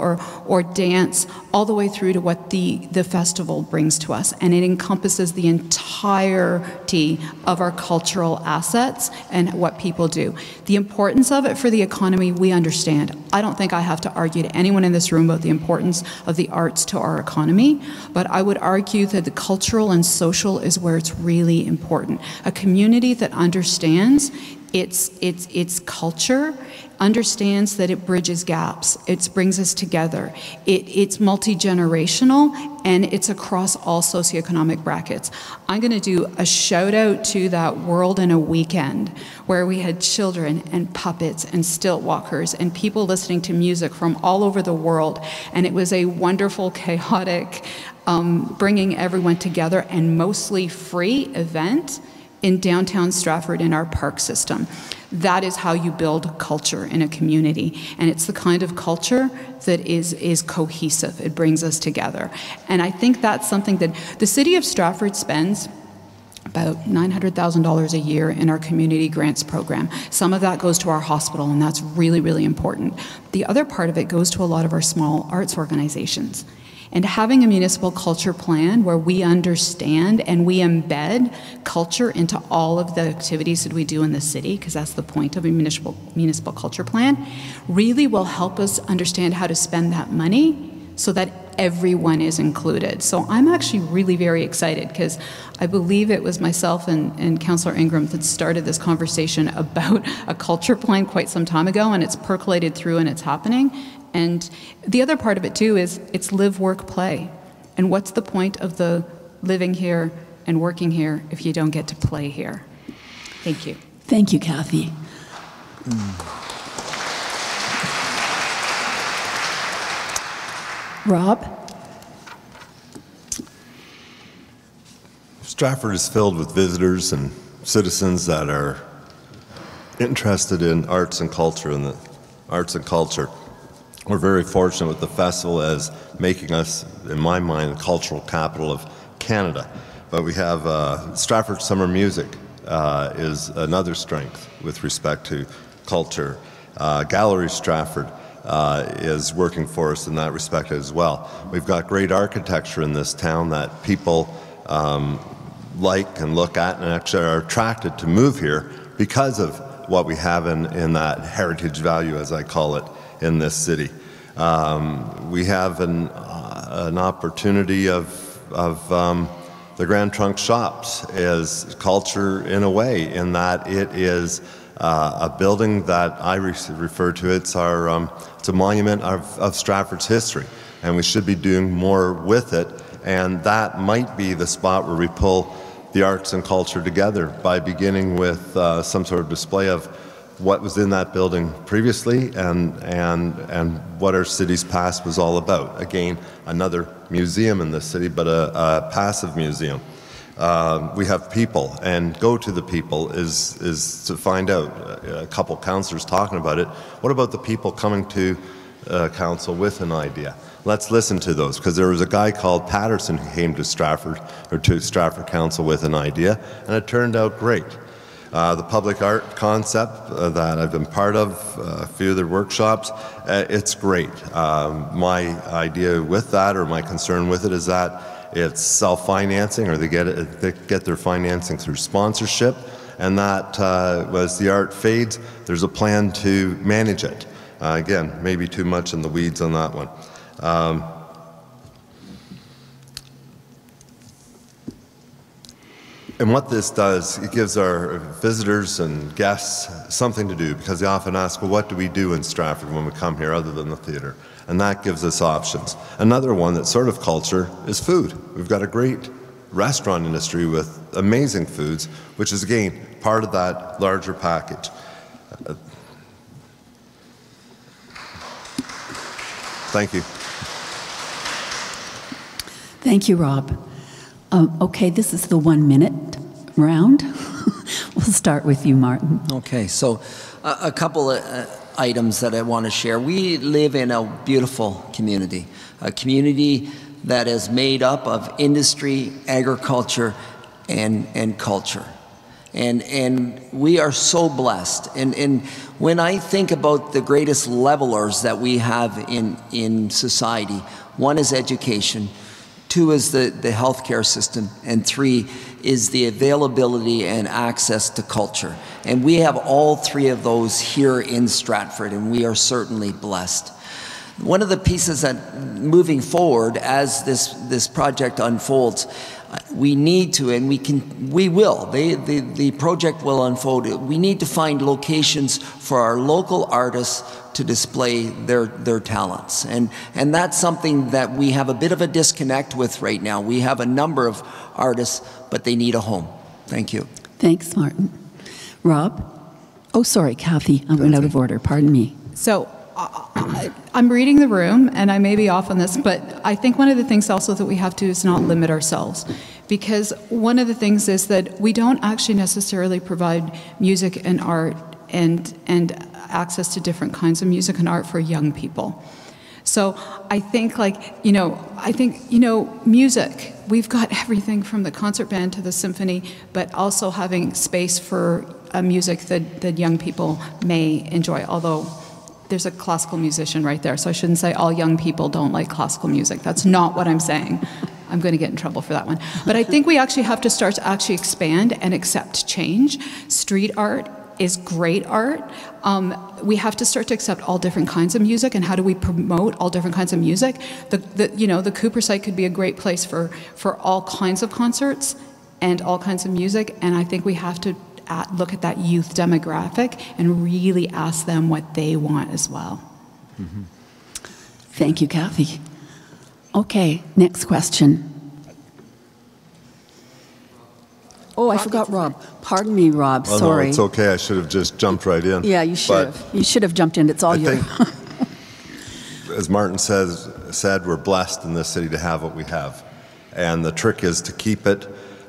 or dance, all the way through to what the festival brings to us. And it encompasses the entirety of our cultural assets and what people do. The importance of it for the economy, we understand. I don't think I have to argue to anyone in this room about the importance of the arts to our economy, but I would argue that the cultural and social is where it's really important. A community that understands its culture, understands that it bridges gaps, it brings us together, it's multi-generational, and it's across all socioeconomic brackets. I'm going to do a shout out to that World in a Weekend, where we had children and puppets and stilt walkers and people listening to music from all over the world, and it was a wonderful, chaotic, bringing everyone together and mostly free event in downtown Stratford in our park system. That is how you build culture in a community, and it's the kind of culture that is cohesive. It brings us together, and I think that's something that the City of Stratford spends about $900,000 a year in our community grants program. Some of that goes to our hospital, and that's really, really important. The other part of it goes to a lot of our small arts organizations. And having a municipal culture plan where we understand and we embed culture into all of the activities that we do in the city, because that's the point of a municipal culture plan, really will help us understand how to spend that money so that everyone is included. So I'm actually really very excited, because I believe it was myself and Councillor Ingram that started this conversation about a culture plan quite some time ago, and it's percolated through and it's happening. And the other part of it too is it's live, work, play. And what's the point of the living here and working here if you don't get to play here? Thank you. Thank you, Kathy. Rob? Stratford is filled with visitors and citizens that are interested in arts and culture and the arts and culture. We're very fortunate with the festival as making us, in my mind, the cultural capital of Canada. But we have Stratford Summer Music is another strength with respect to culture. Gallery Stratford is working for us in that respect as well. We've got great architecture in this town that people like and look at and actually are attracted to move here because of what we have in that heritage value, as I call it, in this city. We have an opportunity of the Grand Trunk Shops as culture in a way, in that it is a building that I refer to. It's a monument of Stratford's history, and we should be doing more with it. And that might be the spot where we pull the arts and culture together by beginning with some sort of display of what was in that building previously and what our city's past was all about. Again, another museum in this city, but a passive museum. We have people, and go to the people is to find out. A couple councillors talking about it. What about the people coming to council with an idea? Let's listen to those, because there was a guy called Patterson who came to Stratford, or to Stratford Council with an idea, and it turned out great. The public art concept that I've been part of, a few of their workshops, it's great. My idea with that, or my concern with it, is that it's self-financing, or they get their financing through sponsorship, and that as the art fades, there's a plan to manage it. Again, maybe too much in the weeds on that one. And what this does, it gives our visitors and guests something to do, because they often ask, well, what do we do in Stratford when we come here other than the theatre? And that gives us options. Another one that's sort of culture is food. We've got a great restaurant industry with amazing foods, which is, again, part of that larger package. Thank you. Thank you, Rob. Okay, this is the 1 minute round. We'll start with you, Martin. Okay, so a couple of items that I want to share. We live in a beautiful community, a community that is made up of industry, agriculture, and culture. And we are so blessed. And when I think about the greatest levelers that we have in society, one is education, two is the healthcare system, and three is the availability and access to culture. And we have all three of those here in Stratford, and we are certainly blessed. One of the pieces that, moving forward, as this project unfolds, we need to, and we will, the project will unfold. We need to find locations for our local artists to display their talents. And that's something that we have a bit of a disconnect with right now. We have a number of artists, but they need a home. Thank you. Thanks, Martin. Rob? Oh, sorry, Kathy. I went out of order. Pardon me. So I'm reading the room, and I may be off on this, but I think one of the things also that we have to is not limit ourselves. Because one of the things is that we don't actually necessarily provide music and art and access to different kinds of music and art for young people. So I think, music, we've got everything from the concert band to the symphony, but also having space for music that young people may enjoy, although there's a classical musician right there, so I shouldn't say all young people don't like classical music. That's not what I'm saying. I'm going to get in trouble for that one. But I think we actually have to start to actually expand and accept change. Street art is great art. We have to start to accept all different kinds of music, and how do we promote all different kinds of music? The Cooper site could be a great place for all kinds of concerts and all kinds of music, and I think we have to look at that youth demographic and really ask them what they want as well. Mm-hmm. Thank you, Kathy. Okay, next question. Oh, I forgot Rob. Pardon me, Rob. Oh, sorry. no, it's okay. I should have just jumped right in. Yeah, you should have. You should have jumped in. It's all yours. As Martin said, we're blessed in this city to have what we have. And the trick is to keep it.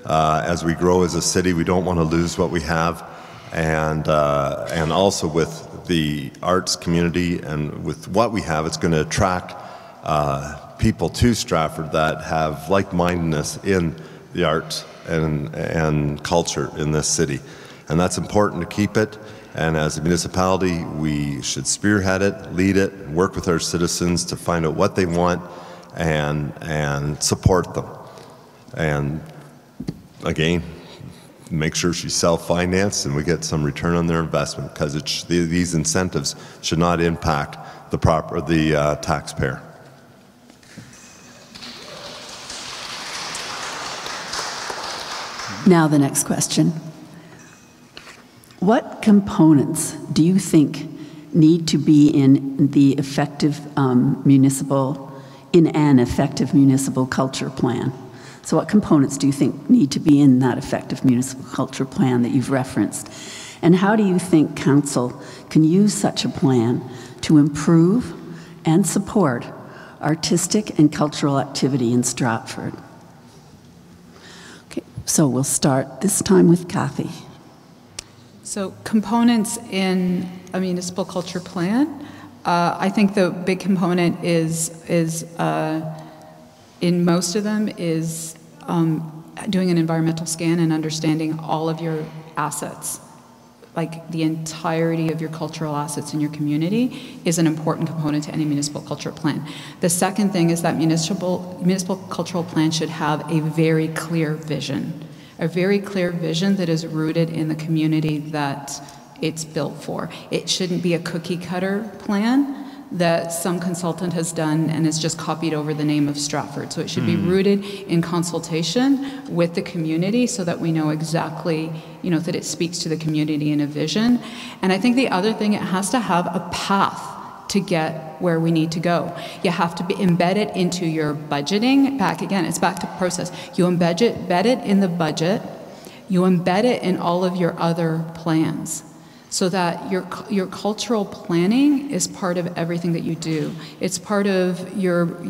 As we grow as a city, we don't want to lose what we have. And also with the arts community and with what we have, it's going to attract people to Stratford that have like-mindedness in the arts and culture in this city. And that's important to keep it. And as a municipality, we should spearhead it, lead it, work with our citizens to find out what they want and support them. And again, make sure she's self-financed and we get some return on their investment, because these incentives should not impact the taxpayer. Now the next question. What components do you think need to be in an effective municipal culture plan? So what components do you think need to be in that effective municipal culture plan that you've referenced? And how do you think council can use such a plan to improve and support artistic and cultural activity in Stratford? Okay, so we'll start this time with Kathy. So components in a municipal culture plan, I think the big component is in most of them is doing an environmental scan and understanding all of your assets. Like the entirety of your cultural assets in your community is an important component to any municipal culture plan. The second thing is that municipal cultural plan should have a very clear vision. A very clear vision that is rooted in the community that it's built for. It shouldn't be a cookie cutter plan that some consultant has done and has just copied over the name of Stratford. So it should be rooted in consultation with the community so that we know exactly, that it speaks to the community in a vision. And I think the other thing, it has to have a path to get where we need to go. You have to embed it into your budgeting. It's back to process. You embed it in the budget. You embed it in all of your other plans. so that your cultural planning is part of everything that you do. It's part of your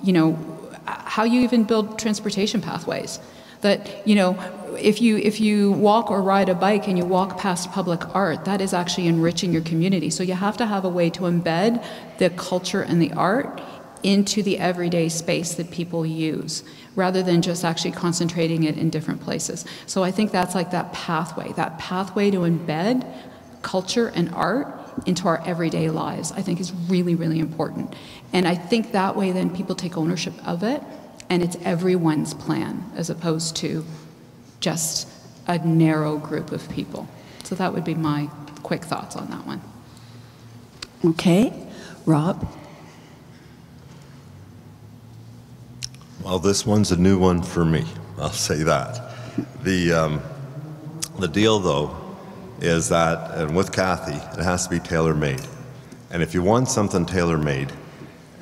you know, how you even build transportation pathways. That, you know, if you walk or ride a bike and you walk past public art, that is actually enriching your community. So you have to have a way to embed the culture and the art into the everyday space that people use, rather than just actually concentrating it in different places. So I think that's like that pathway to embed culture and art into our everyday lives, I think is really, really important. And I think that way then people take ownership of it, and it's everyone's plan as opposed to just a narrow group of people. So that would be my quick thoughts on that one. Okay, Rob? Well, this one's a new one for me, I'll say that. The deal, though, is that, and with Kathy, it has to be tailor-made. And if you want something tailor-made,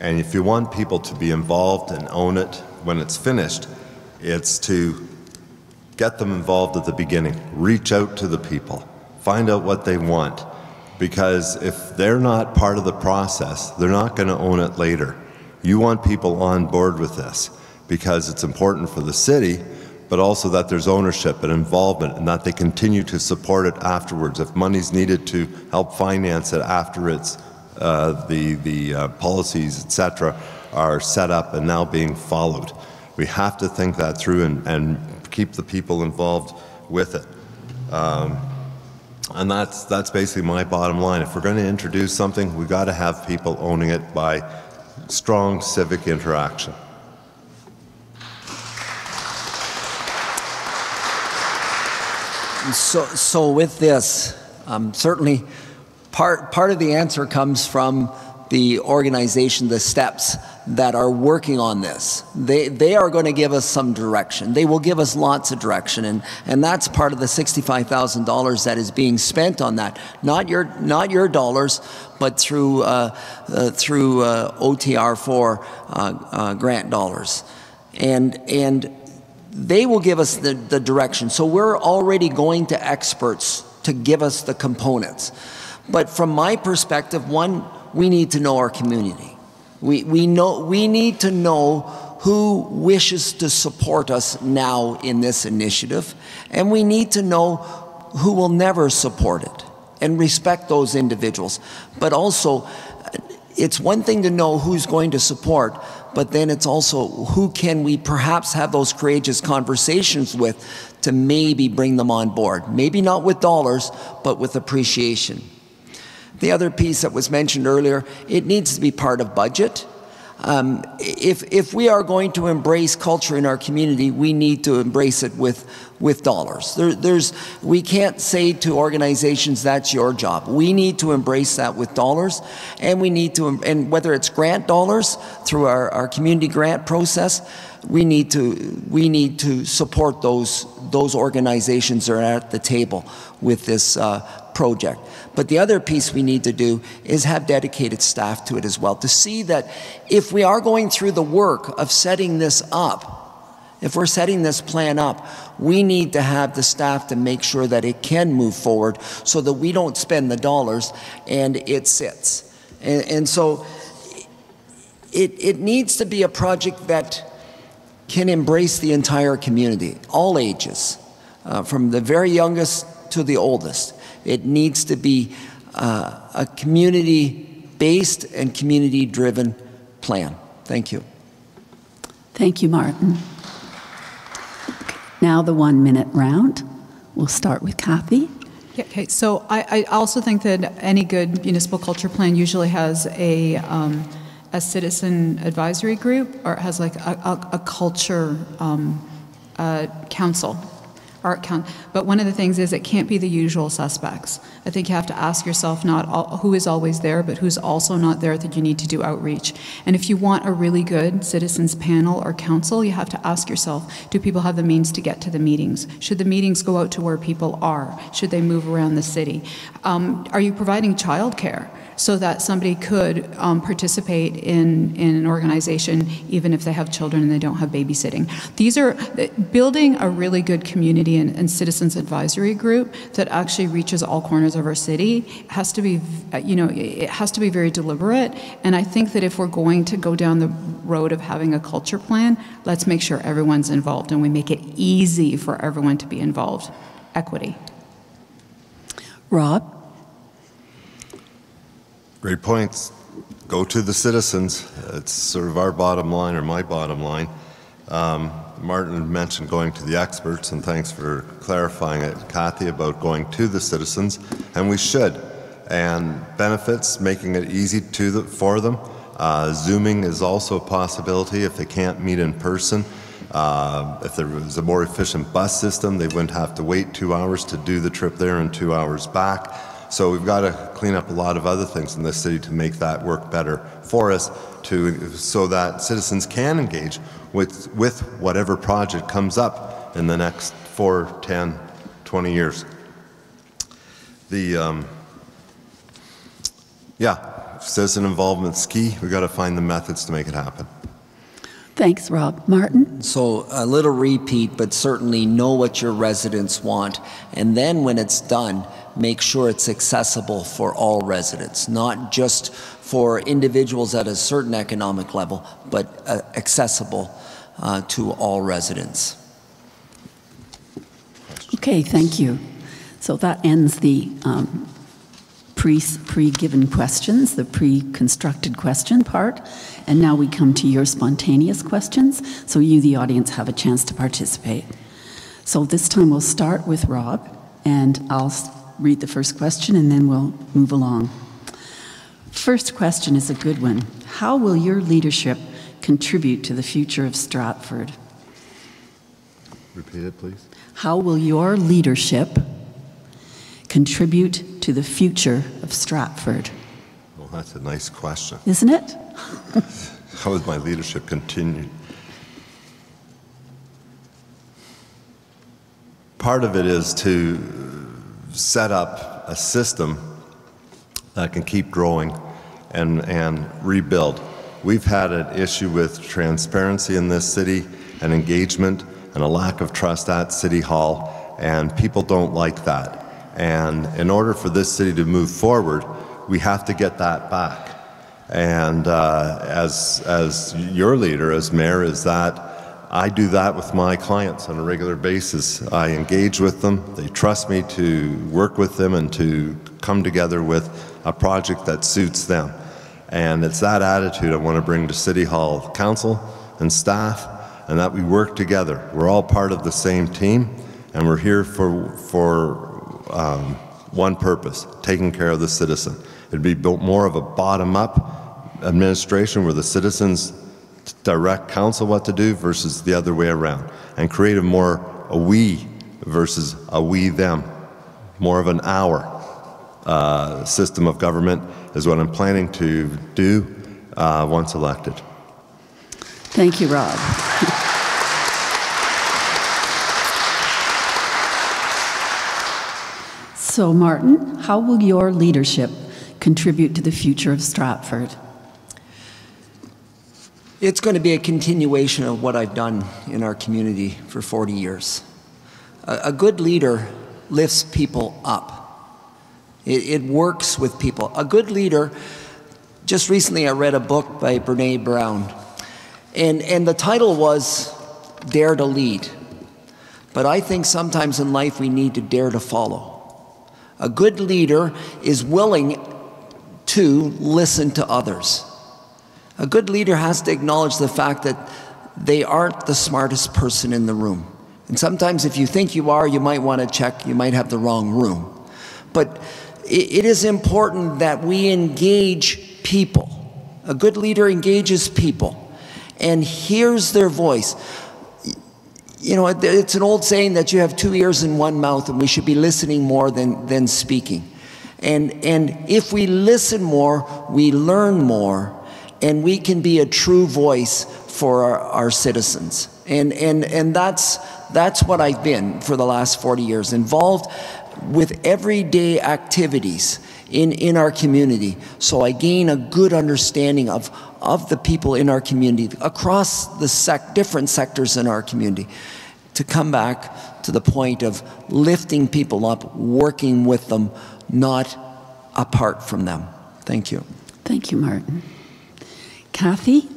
and if you want people to be involved and own it when it's finished, it's to get them involved at the beginning. Reach out to the people. Find out what they want. Because if they're not part of the process, they're not going to own it later. You want people on board with this because it's important for the city, but also that there's ownership and involvement and that they continue to support it afterwards. If money's needed to help finance it after it's the policies, etc., are set up and now being followed. We have to think that through and keep the people involved with it. And that's basically my bottom line. If we're going to introduce something, we've got to have people owning it by strong civic interaction. So with this, certainly part of the answer comes from the organization, the steps that are working on this. They are going to give us some direction. They will give us lots of direction, and that's part of the $65,000 that is being spent on that. Not your dollars, but through OTR4 grant dollars, and they will give us the direction. So we're already going to experts to give us the components. But from my perspective, one, we need to know our community. We need to know who wishes to support us now in this initiative, and we need to know who will never support it and respect those individuals. But also, it's one thing to know who's going to support, but then it's also who can we perhaps have those courageous conversations with to maybe bring them on board. Maybe not with dollars, but with appreciation. The other piece that was mentioned earlier, it needs to be part of budget. If we are going to embrace culture in our community, we need to embrace it with dollars. We can't say to organizations, that's your job. We need to embrace that with dollars, and we need to, and whether it's grant dollars through our community grant process, we need to support those organizations that are at the table with this project. But the other piece we need to do is have dedicated staff to it as well, to see that if we are going through the work of setting this up, if we're setting this plan up, we need to have the staff to make sure that it can move forward so that we don't spend the dollars and it sits. And so it needs to be a project that can embrace the entire community, all ages, from the very youngest to the oldest. It needs to be a community-based and community-driven plan. Thank you. Thank you, Martin. Now the 1 minute round. We'll start with Kathy. Yeah, okay, so I also think that any good municipal culture plan usually has a citizen advisory group, or it has like a culture council. Art count. But one of the things is it can't be the usual suspects. I think you have to ask yourself not who is always there, but who's also not there that you need to do outreach. And if you want a really good citizens panel or council, you have to ask yourself, do people have the means to get to the meetings? Should the meetings go out to where people are? Should they move around the city? Are you providing childcare so that somebody could participate in an organization even if they have children and they don't have babysitting? These are building a really good community committee and citizens advisory group that actually reaches all corners of our city. It has to be, it has to be very deliberate. And I think that if we're going to go down the road of having a culture plan, let's make sure everyone's involved and we make it easy for everyone to be involved. Equity. Rob? Great points. Go to the citizens. It's sort of our bottom line, or my bottom line. Martin mentioned going to the experts, and thanks for clarifying it, Kathy, about going to the citizens, and we should. And benefits, making it easy for them. Zooming is also a possibility if they can't meet in person. If there was a more efficient bus system, they wouldn't have to wait 2 hours to do the trip there and 2 hours back. So we've got to clean up a lot of other things in this city to make that work better for us, so that citizens can engage with whatever project comes up in the next 4, 10, 20 years. Citizen involvement's key. We've got to find the methods to make it happen. Thanks, Rob. Martin? So a little repeat, but certainly know what your residents want. And then when it's done, make sure it's accessible for all residents, not just for individuals at a certain economic level, but accessible to all residents. Okay, thank you. So that ends the pre-given questions, the pre-constructed question part. And now we come to your spontaneous questions, so you, the audience, have a chance to participate. So this time we'll start with Rob, and I'll read the first question, and then we'll move along. First question is a good one. How will your leadership contribute to the future of Stratford? Repeat it, please. How will your leadership contribute to the future of Stratford? Well, that's a nice question. Isn't it? How would my leadership continue? Part of it is to set up a system that can keep growing and rebuild. We've had an issue with transparency in this city and engagement and a lack of trust at City Hall, and people don't like that. And in order for this city to move forward, we have to get that back. And as your leader, as mayor, is that I do that with my clients on a regular basis. I engage with them. They trust me to work with them and to come together with a project that suits them. And it's that attitude I want to bring to City Hall Council and staff, and that we work together. We're all part of the same team, and we're here for one purpose: taking care of the citizen. It'd be built more of a bottom-up administration where the citizens direct council what to do versus the other way around, and create a we versus a we them, more of an our system of government is what I'm planning to do once elected. Thank you, Rob. So, Martin, how will your leadership contribute to the future of Stratford? It's going to be a continuation of what I've done in our community for 40 years. A good leader lifts people up. It works with people. A good leader, just recently I read a book by Brene Brown, and the title was Dare to Lead. But I think sometimes in life we need to dare to follow. A good leader is willing to listen to others. A good leader has to acknowledge the fact that they aren't the smartest person in the room. And sometimes if you think you are, you might want to check, you might have the wrong room. It is important that we engage people. A good leader engages people and hears their voice. You know, it's an old saying that you have 2 ears and 1 mouth, and we should be listening more than speaking. And if we listen more, we learn more, and we can be a true voice for our citizens. And that's what I've been for the last 40 years, involved with everyday activities in our community. So I gain a good understanding of the people in our community across the different sectors in our community. to come back to the point of lifting people up, working with them, not apart from them. Thank you. Thank you, Martin. Kathy,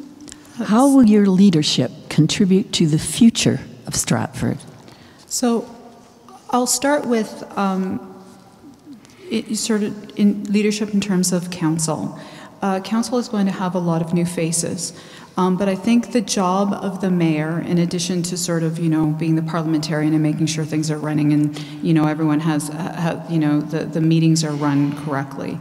how will your leadership contribute to the future of Stratford? So I'll start with sort of in leadership in terms of council. Council is going to have a lot of new faces. But I think the job of the mayor, in addition to sort of, being the parliamentarian and making sure things are running and, everyone has the meetings are run correctly.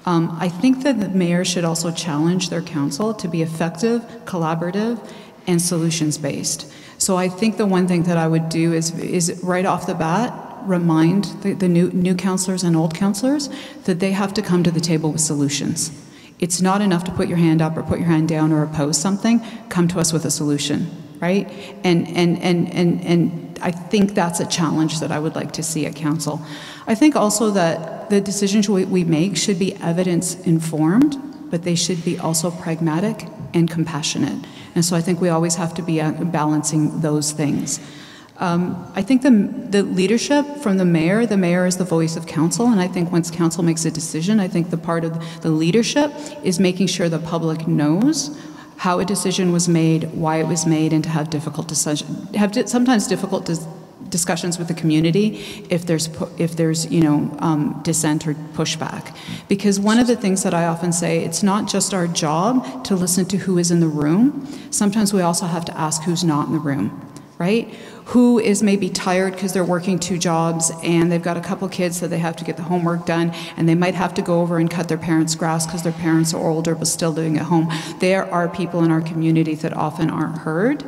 I think that the mayor should also challenge their council to be effective, collaborative, and solutions-based. So I think the one thing that I would do is right off the bat, remind the new councillors and old councillors that they have to come to the table with solutions. It's not enough to put your hand up or put your hand down or oppose something. Come to us with a solution, right? And I think that's a challenge that I would like to see at council. I think also that the decisions we make should be evidence-informed, but they should be also pragmatic and compassionate. And so I think we always have to be balancing those things. I think the leadership from the mayor is the voice of council, and I think once council makes a decision, I think the part of the leadership is making sure the public knows how a decision was made, why it was made, and to have sometimes difficult discussions with the community if there's dissent or pushback. Because one of the things that I often say, it's not just our job to listen to who is in the room. Sometimes we also have to ask who's not in the room, right? Who is maybe tired because they're working 2 jobs and they've got a couple kids that they have to get the homework done, and they might have to go over and cut their parents' grass because their parents are older but still living at home. There are people in our community that often aren't heard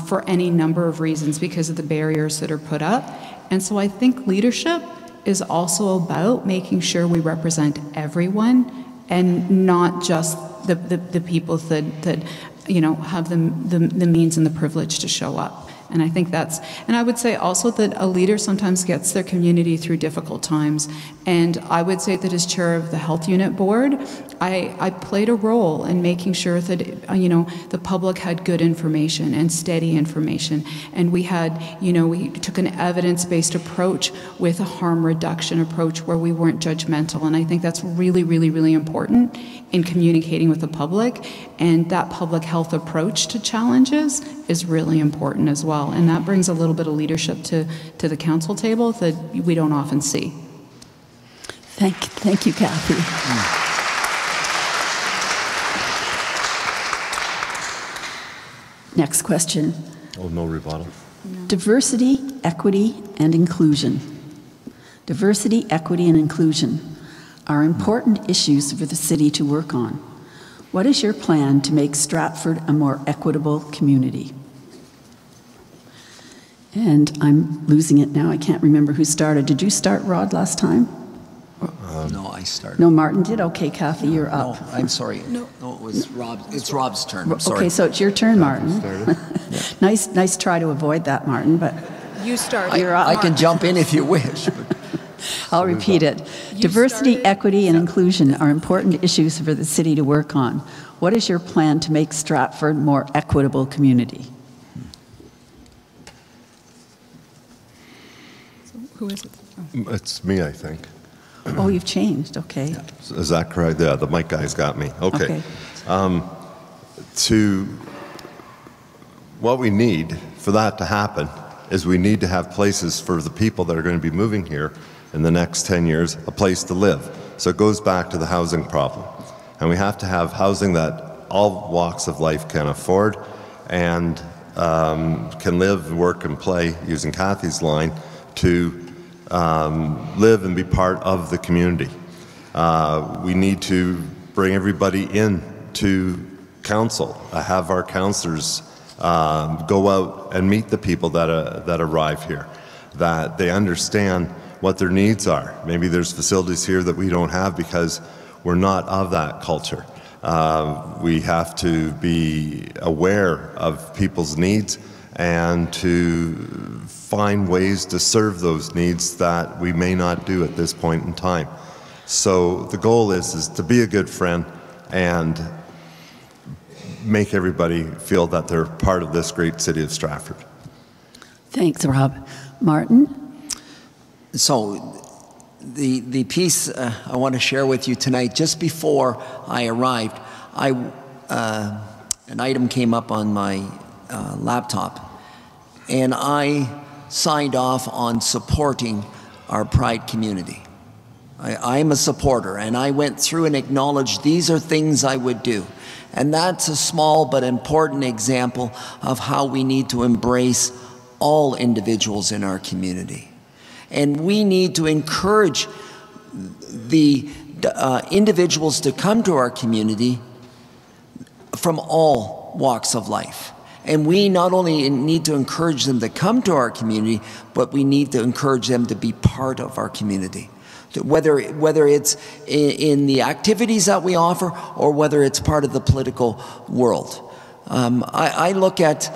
for any number of reasons because of the barriers that are put up. And so I think leadership is also about making sure we represent everyone and not just the people that have the means and the privilege to show up. And I think and I would say also that a leader sometimes gets their community through difficult times. And I would say that as chair of the health unit board, I played a role in making sure that, the public had good information and steady information. And we had, we took an evidence-based approach with a harm reduction approach where we weren't judgmental. And I think that's really, really, really important in communicating with the public. And that public health approach to challenges is really important as well. And that brings a little bit of leadership to the council table that we don't often see. Thank you, Kathy. Next question. Oh, no rebuttal. No. Diversity, equity, and inclusion. Diversity, equity, and inclusion are important issues for the city to work on. What is your plan to make Stratford a more equitable community? And I'm losing it now. I can't remember who started. Did you start, Rod, last time? No, I started. No, Martin did? Okay, Kathy, you're up. No, I'm sorry. No, it was Rob. It's Rob's turn. I'm sorry. Okay, so it's your turn, Martin. Nice try to avoid that, Martin, but you started. You're up. I can jump in if you wish. I'll repeat it. Diversity, equity, and inclusion are important issues for the city to work on. What is your plan to make Stratford a more equitable community? Who is it? Oh. It's me, I think. Oh, you've changed. Okay. Is that correct? Yeah, the mic guy's got me. Okay. What we need for that to happen is we need to have places for the people that are going to be moving here in the next 10 years, a place to live. So it goes back to the housing problem. And we have to have housing that all walks of life can afford and can live, work, and play, using Kathy's line, to live and be part of the community. We need to bring everybody in to council, have our councillors go out and meet the people that arrive here, that they understand what their needs are. Maybe there's facilities here that we don't have because we're not of that culture. We have to be aware of people's needs and to find ways to serve those needs that we may not do at this point in time. So the goal is to be a good friend and make everybody feel that they're part of this great city of Stratford. Thanks, Rob. Martin? So the piece I want to share with you tonight, just before I arrived, an item came up on my laptop, and I signed off on supporting our Pride community. I'm a supporter, and I went through and acknowledged these are things I would do. And that's a small but important example of how we need to embrace all individuals in our community. And we need to encourage the individuals to come to our community from all walks of life. And we not only need to encourage them to come to our community, but we need to encourage them to be part of our community. Whether it's in the activities that we offer or whether it's part of the political world. I look at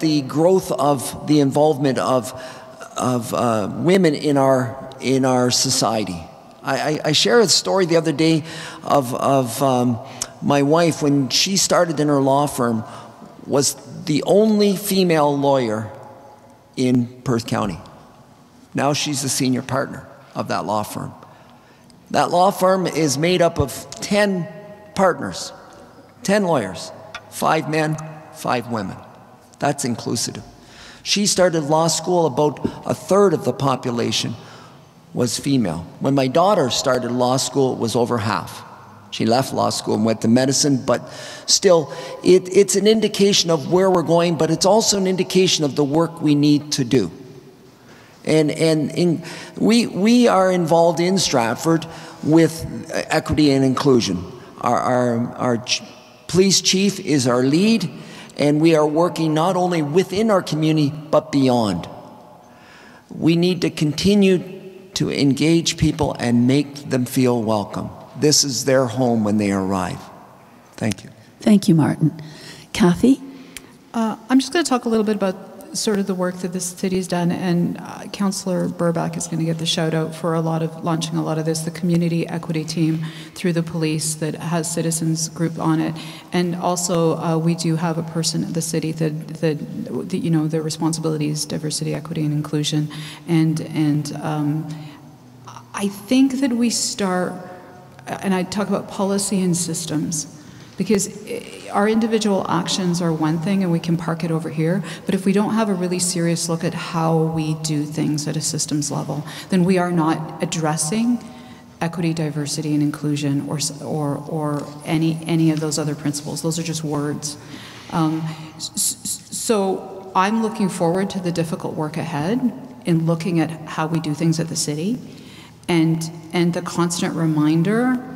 the growth of the involvement of women in our society. I shared a story the other day of my wife, when she started in her law firm, was the only female lawyer in Perth County. Now she's the senior partner of that law firm. That law firm is made up of 10 partners, 10 lawyers, 5 men, 5 women. That's inclusive. She started law school, about a third of the population was female. When my daughter started law school, it was over half. She left law school and went to medicine, but still, it's an indication of where we're going, but it's also an indication of the work we need to do. And we are involved in Stratford with equity and inclusion. Our police chief is our lead, and we are working not only within our community, but beyond. We need to continue to engage people and make them feel welcome. This is their home when they arrive. Thank you. Thank you, Martin. Kathy? I'm just going to talk a little bit about sort of the work that the city's done, and Councillor Burbach is going to get the shout out for launching a lot of this, the community equity team through the police that has citizens group on it. And also we do have a person at the city that you know, their responsibility is diversity, equity, and inclusion. And I think that we start, and I talk about policy and systems, because our individual actions are one thing and we can park it over here, but if we don't have a really serious look at how we do things at a systems level, then we are not addressing equity, diversity, and inclusion, or any of those other principles. Those are just words. So I'm looking forward to the difficult work ahead in looking at how we do things at the city, and the constant reminder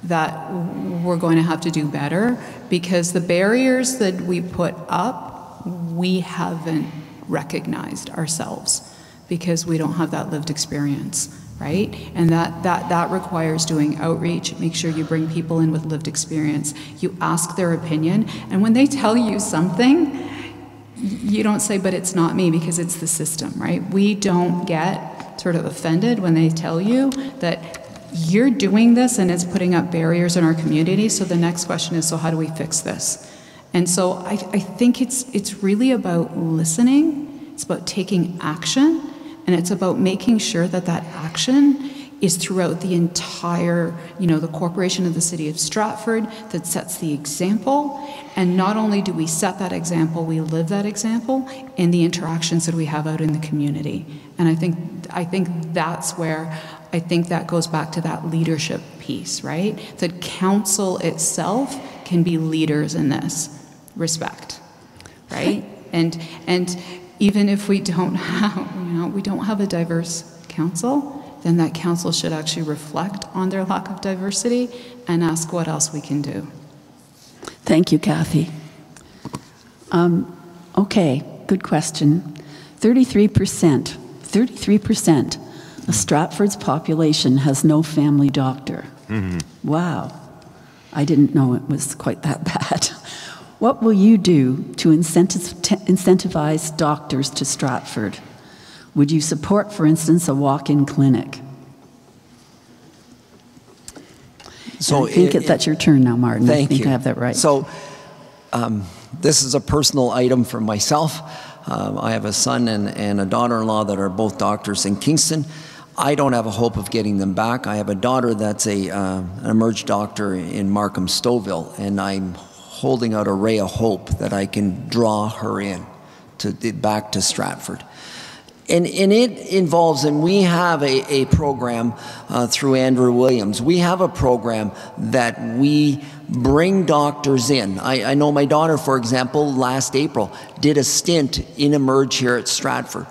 that we're going to have to do better, because the barriers that we put up, we haven't recognized ourselves because we don't have that lived experience, right? And that requires doing outreach. Make sure you bring people in with lived experience. You ask their opinion, and when they tell you something, you don't say, but it's not me, because it's the system, right? We don't get sort of offended when they tell you that you're doing this and it's putting up barriers in our community. So the next question is, so how do we fix this? And so I think it's really about listening. It's about taking action, and it's about making sure that that action is throughout the entire, you know, the corporation of the city of Stratford, that sets the example. And not only do we set that example, we live that example in the interactions that we have out in the community. And I think that's where, I think that goes back to that leadership piece, right? That council itself can be leaders in this respect, right? And even if we don't have, you know, we don't have a diverse council, then that council should actually reflect on their lack of diversity and ask what else we can do. Thank you, Kathy. Okay, good question. 33% of Stratford's population has no family doctor. Mm-hmm. Wow. I didn't know it was quite that bad. What will you do to incentivize doctors to Stratford? Would you support, for instance, a walk-in clinic? So I think that's your turn now, Martin. Thank you. I think I have that right. So this is a personal item for myself. I have a son and a daughter-in-law that are both doctors in Kingston. I don't have a hope of getting them back. I have a daughter that's an emerged doctor in Markham Stouffville, and I'm holding out a ray of hope that I can draw her in back to Stratford. And it involves, and we have a program through Andrew Williams. We have a program that we bring doctors in. I know my daughter, for example, last April did a stint in Emerge here at Stratford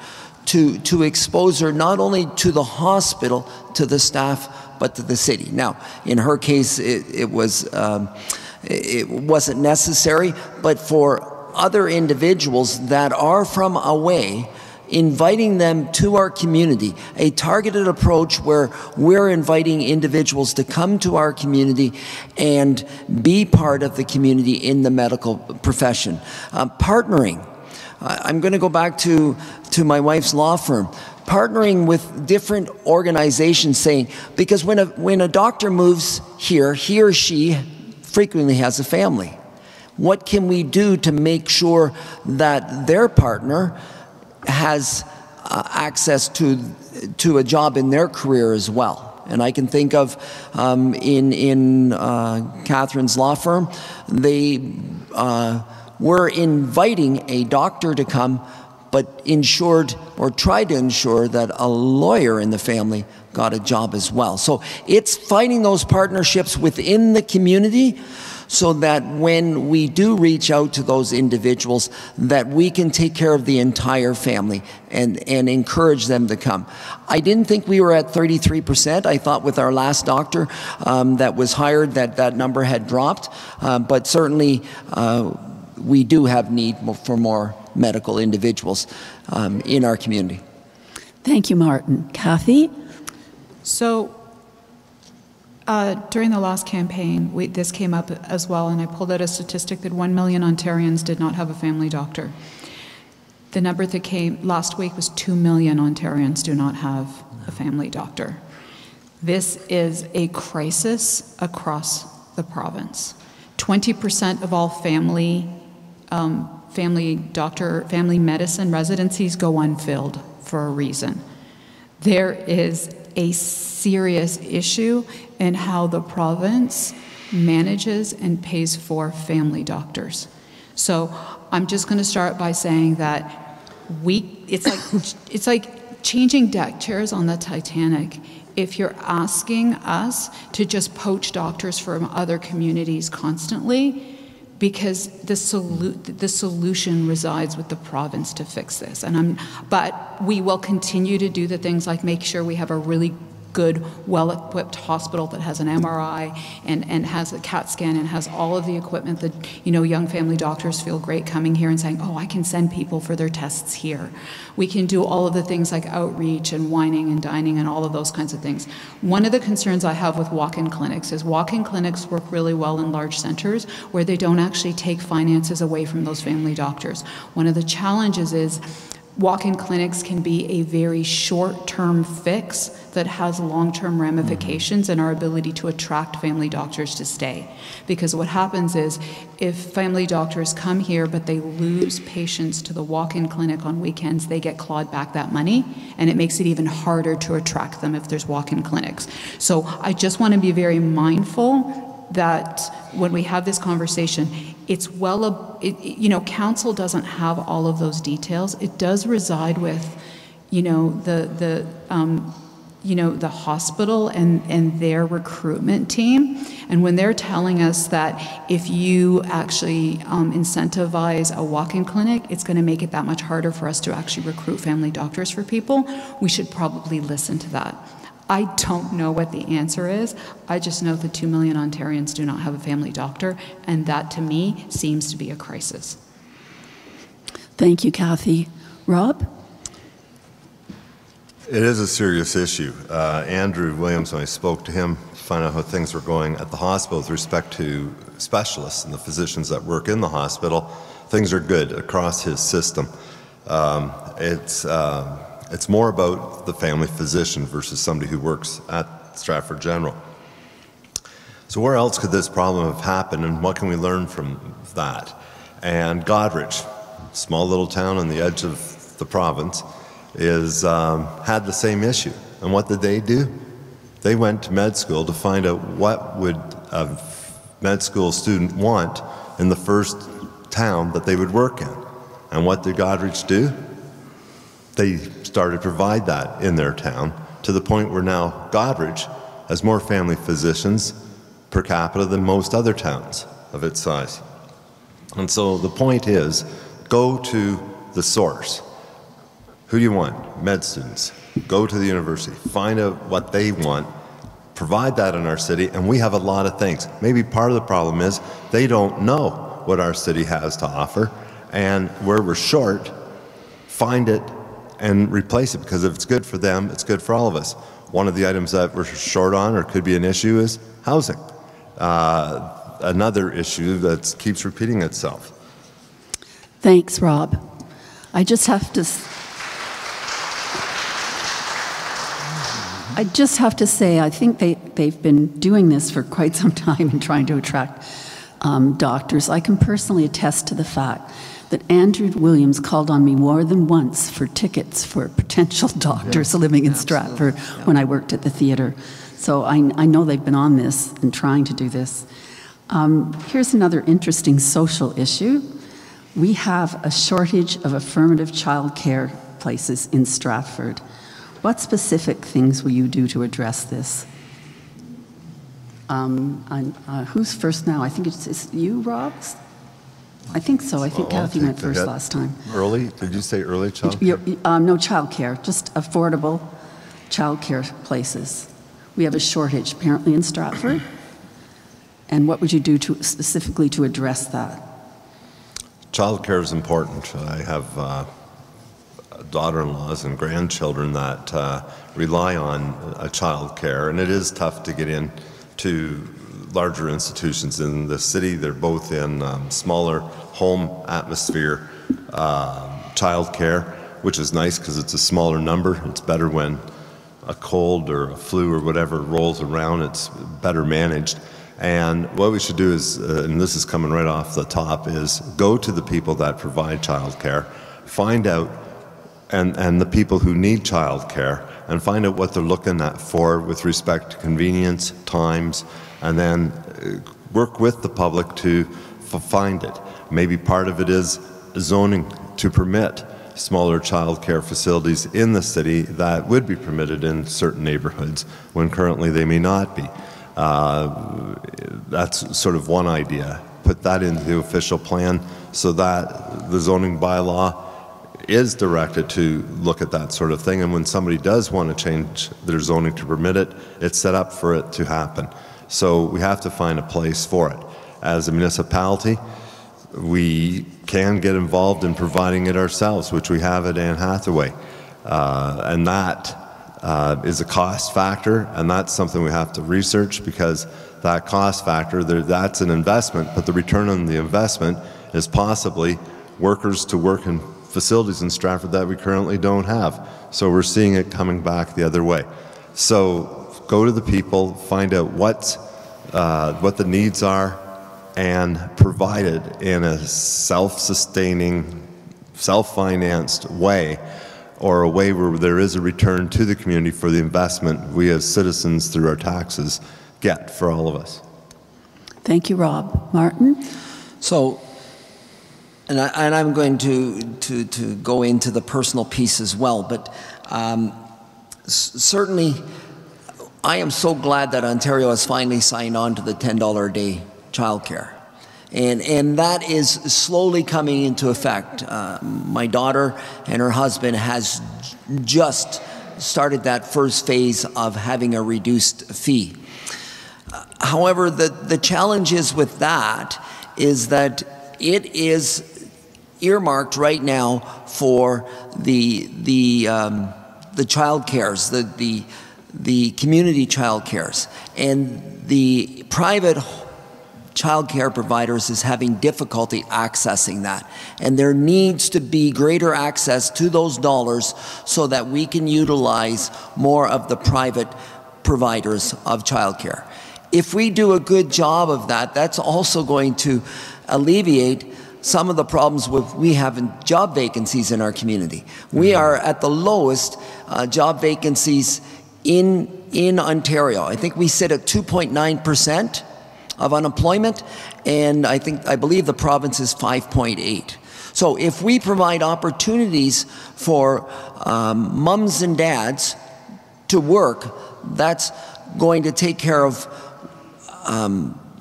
to expose her not only to the hospital, to the staff, but to the city. Now, in her case, it wasn't necessary, but for other individuals that are from away, inviting them to our community, a targeted approach where we're inviting individuals to come to our community and be part of the community in the medical profession. Partnering. I'm going to go back to my wife's law firm. Partnering with different organizations, saying, because when a doctor moves here, he or she frequently has a family. What can we do to make sure that their partner has access to a job in their career as well? And I can think of in Catherine's law firm, they were inviting a doctor to come, but ensured or tried to ensure that a lawyer in the family got a job as well. So it's finding those partnerships within the community, so that when we do reach out to those individuals, that we can take care of the entire family and encourage them to come. I didn't think we were at 33%. I thought with our last doctor that was hired that number had dropped, but certainly we do have need for more medical individuals in our community. Thank you, Martin. Kathy? So during the last campaign, this came up as well, and I pulled out a statistic that 1 million Ontarians did not have a family doctor. The number that came last week was 2 million Ontarians do not have a family doctor. This is a crisis across the province. 20% of all family medicine residencies go unfilled for a reason. There is a serious issue in how the province manages and pays for family doctors. So I'm just going to start by saying that it's like changing deck chairs on the Titanic. If you're asking us to just poach doctors from other communities constantly, because the solution resides with the province to fix this. But we will continue to do the things like make sure we have a really good, well-equipped hospital that has an MRI and has a CAT scan and has all of the equipment that, young family doctors feel great coming here and saying, oh, I can send people for their tests here. We can do all of the things like outreach and wining and dining and all of those kinds of things. One of the concerns I have with walk-in clinics is walk-in clinics work really well in large centers where they don't actually take finances away from those family doctors. One of the challenges is walk-in clinics can be a very short-term fix that has long-term ramifications in our ability to attract family doctors to stay. Because what happens is, if family doctors come here but they lose patients to the walk-in clinic on weekends, they get clawed back that money, and it makes it even harder to attract them if there's walk-in clinics. So I just want to be very mindful that when we have this conversation, it's council doesn't have all of those details. It does reside with, the hospital and their recruitment team. And when they're telling us that if you actually incentivize a walk-in clinic, it's going to make it that much harder for us to actually recruit family doctors for people, we should probably listen to that. I don't know what the answer is. I just know that 2 million Ontarians do not have a family doctor, and that to me seems to be a crisis. Thank you, Kathy. Rob? It is a serious issue. Andrew Williams, when I spoke to him to find out how things were going at the hospital with respect to specialists and the physicians that work in the hospital, things are good across his system. It's more about the family physician versus somebody who works at Stratford General. So where else could this problem have happened, and what can we learn from that? And Godrich, small little town on the edge of the province, had the same issue. And what did they do? They went to med school to find out what would a med school student want in the first town that they would work in. And what did Goderich do? They started to provide that in their town, to the point where now Goderich has more family physicians per capita than most other towns of its size. And so the point is, go to the source. Who do you want? Med students. Go to the university. Find out what they want. Provide that in our city, and we have a lot of things. Maybe part of the problem is they don't know what our city has to offer, and where we're short, find it and replace it, because if it's good for them, it's good for all of us. One of the items that we're short on, or could be an issue, is housing. Another issue that keeps repeating itself. Thanks, Rob. I just have to say, I think they've been doing this for quite some time in trying to attract doctors. I can personally attest to the fact that Andrew Williams called on me more than once for tickets for potential doctors living in Stratford when I worked at the theatre. So I know they've been on this and trying to do this. Here's another interesting social issue. We have a shortage of affirmative childcare places in Stratford. What specific things will you do to address this? Who's first now? I think it's you, Rob? I think so. I think Kathy went first last time. Early? Did you say early childcare? No childcare, just affordable childcare places. We have a shortage apparently in Stratford. And what would you do specifically to address that? Childcare is important. I have daughter-in-laws and grandchildren that rely on childcare, and it is tough to get into larger institutions in the city. They're both in smaller home atmosphere childcare, which is nice because it's a smaller number. It's better when a cold or a flu or whatever rolls around. It's better managed. And what we should do is, and this is coming right off the top, is go to the people that provide childcare, find out, and the people who need childcare, and find out what they're looking at for with respect to convenience, times, and then work with the public to find it. Maybe part of it is zoning to permit smaller childcare facilities in the city that would be permitted in certain neighborhoods when currently they may not be. That's sort of one idea. Put that into the official plan so that the zoning bylaw is directed to look at that sort of thing, and when somebody does want to change their zoning to permit it, it's set up for it to happen. So we have to find a place for it. As a municipality, we can get involved in providing it ourselves, which we have at Anne Hathaway, and that is a cost factor, and that's something we have to research, because that cost factor, that's an investment, but the return on the investment is possibly workers to work in facilities in Stratford that we currently don't have. So we're seeing it coming back the other way. So go to the people, find out what the needs are, and provide it in a self-sustaining, self-financed way, or a way where there is a return to the community for the investment we as citizens through our taxes get for all of us. Thank you, Rob. Martin? So, and I'm going to go into the personal piece as well, but certainly I am so glad that Ontario has finally signed on to the $10 a day childcare. And that is slowly coming into effect. My daughter and her husband has just started that first phase of having a reduced fee. However, the challenge is with that is that it is earmarked right now for the child cares, the community child cares, and the private child care providers is having difficulty accessing that. And there needs to be greater access to those dollars so that we can utilize more of the private providers of child care. If we do a good job of that, that's also going to alleviate some of the problems we have in job vacancies in our community. We are at the lowest job vacancies in Ontario. I think we sit at 2.9% of unemployment, and I believe the province is 5.8. So if we provide opportunities for mums and dads to work, that's going to take care of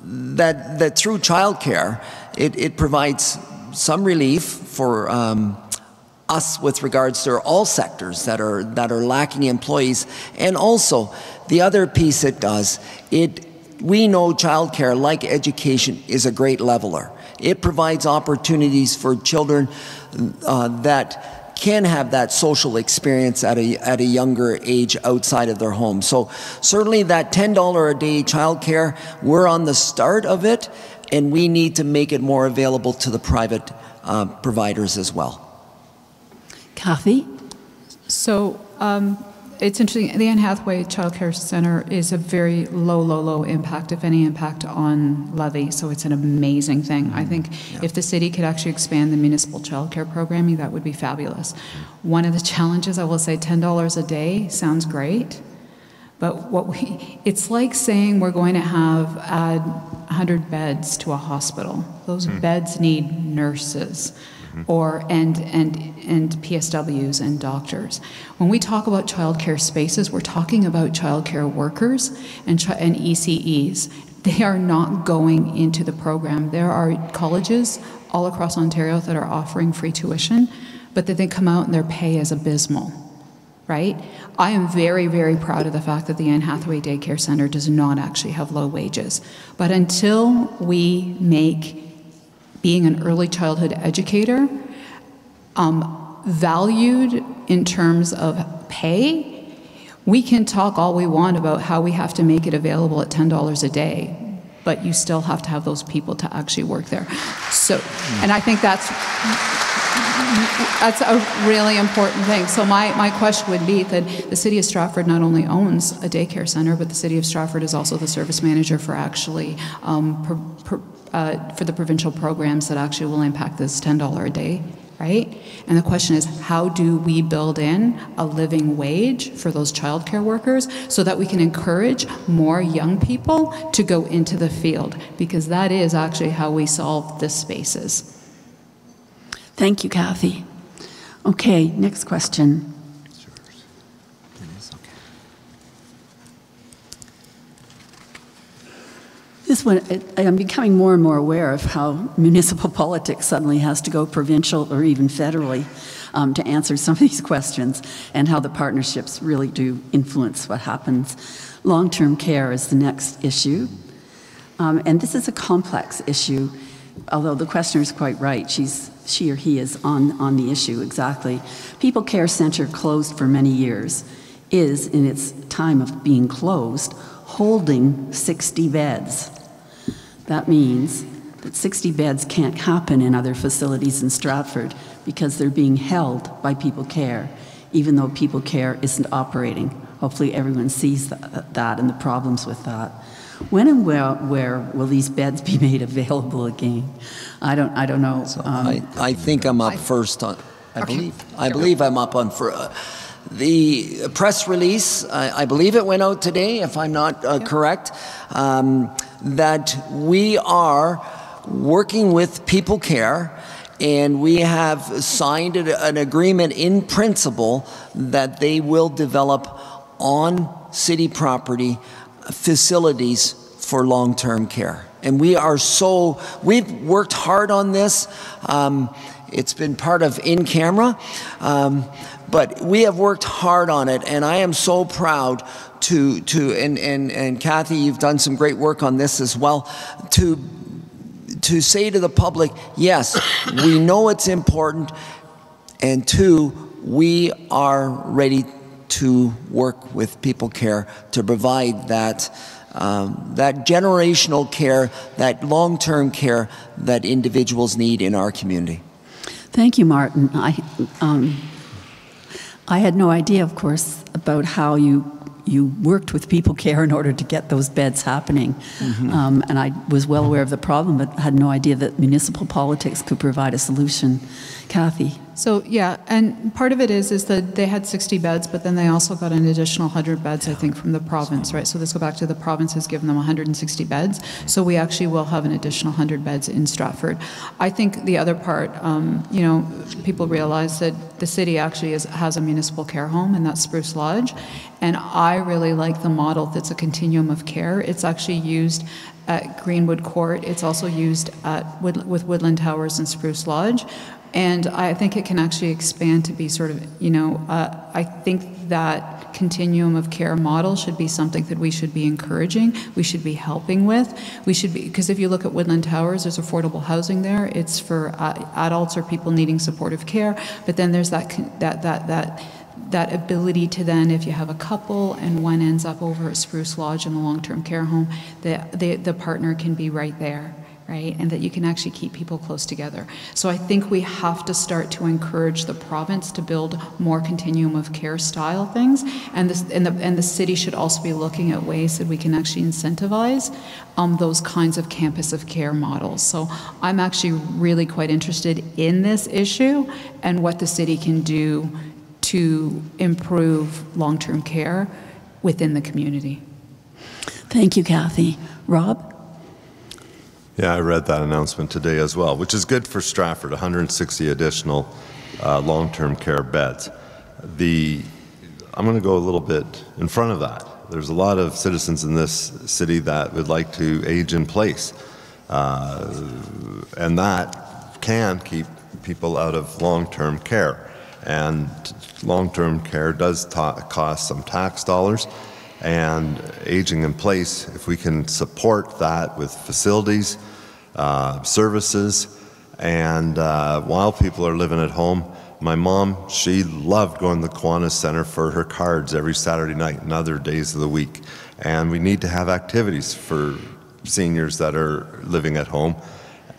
that through childcare. It provides some relief for us with regards to all sectors that are lacking employees, and also the other piece it does, we know childcare, like education, is a great leveler. It provides opportunities for children that can have that social experience at a younger age outside of their home. So certainly that $10 a day childcare, we're on the start of it, and we need to make it more available to the private providers as well. Kathy? So it's interesting, the Anne Hathaway Child Care Centre is a very low impact, if any impact, on levy, so it's an amazing thing. I think if the city could actually expand the municipal child care programming, that would be fabulous. One of the challenges, I will say, $10 a day sounds great, but it's like saying we're going to add 100 beds to a hospital. Those beds need nurses. And PSWs and doctors. When we talk about childcare spaces, we're talking about childcare workers and ECEs. They are not going into the program. There are colleges all across Ontario that are offering free tuition, but that they come out and their pay is abysmal, right? I am very, very proud of the fact that the Anne Hathaway Daycare Centre does not actually have low wages. But until we make being an early childhood educator valued in terms of pay, we can talk all we want about how we have to make it available at $10 a day, but you still have to have those people to actually work there. So, and I think that's a really important thing. So my question would be that the City of Stratford not only owns a daycare centre, but the City of Stratford is also the service manager for actually for the provincial programs that actually will impact this $10 a day, right? And the question is, how do we build in a living wage for those childcare workers so that we can encourage more young people to go into the field? Because that is actually how we solve the spaces. Thank you, Kathy. Okay, next question. This one, I'm becoming more and more aware of how municipal politics suddenly has to go provincial or even federally to answer some of these questions, and how the partnerships really do influence what happens. Long-term care is the next issue, and this is a complex issue, although the questioner is quite right. She or he is on the issue exactly. People Care Centre, closed for many years, is, in its time of being closed, holding 60 beds. That means that 60 beds can't happen in other facilities in Stratford because they're being held by People Care, even though People Care isn't operating. Hopefully everyone sees that and the problems with that. When and where will these beds be made available again? I don't know. So I think I'm up first on. I believe I'm up on for. The press release, I believe it went out today, if I'm not correct, that we are working with People Care, and we have signed an agreement in principle that they will develop on city property facilities for long-term care. And we've worked hard on this. It's been part of in camera. But we have worked hard on it, and I am so proud and Kathy, you've done some great work on this as well, to say to the public, yes, we know it's important, and two, we are ready to work with People Care to provide that generational care, that long-term care that individuals need in our community. Thank you, Martin. I had no idea, of course, about how you you worked with People Care in order to get those beds happening. And I was well aware of the problem, but had no idea that municipal politics could provide a solution. Kathy? So yeah, and part of it is that they had 60 beds, but then they also got an additional 100 beds, I think, from the province, right? So let's go back to the province has given them 160 beds. So we actually will have an additional 100 beds in Stratford. I think the other part, you know, people realize that the city actually has a municipal care home, and that's Spruce Lodge. And I really like the model that's a continuum of care. It's actually used at Greenwood Court. It's also used at with Woodland Towers and Spruce Lodge. And I think it can actually expand to be sort of, you know, I think that continuum of care model should be something that we should be encouraging, we should be helping with. We should be, because if you look at Woodland Towers, there's affordable housing there. It's for adults or people needing supportive care. But then there's that ability to then, if you have a couple and one ends up over at Spruce Lodge in a long-term care home, the partner can be right there. Right, and that you can actually keep people close together. So I think we have to start to encourage the province to build more continuum of care style things, and the city should also be looking at ways that we can actually incentivize those kinds of campus of care models. So I'm actually really quite interested in this issue and what the city can do to improve long-term care within the community. Thank you, Kathy. Rob? Yeah, I read that announcement today as well, which is good for Stratford, 160 additional long-term care beds. I'm going to go a little bit in front of that. There's a lot of citizens in this city that would like to age in place, and that can keep people out of long-term care. And long-term care does cost some tax dollars. And aging in place, if we can support that with facilities, services, and while people are living at home, my mom, she loved going to the Kiwanis Center for her cards every Saturday night and other days of the week. And we need to have activities for seniors that are living at home,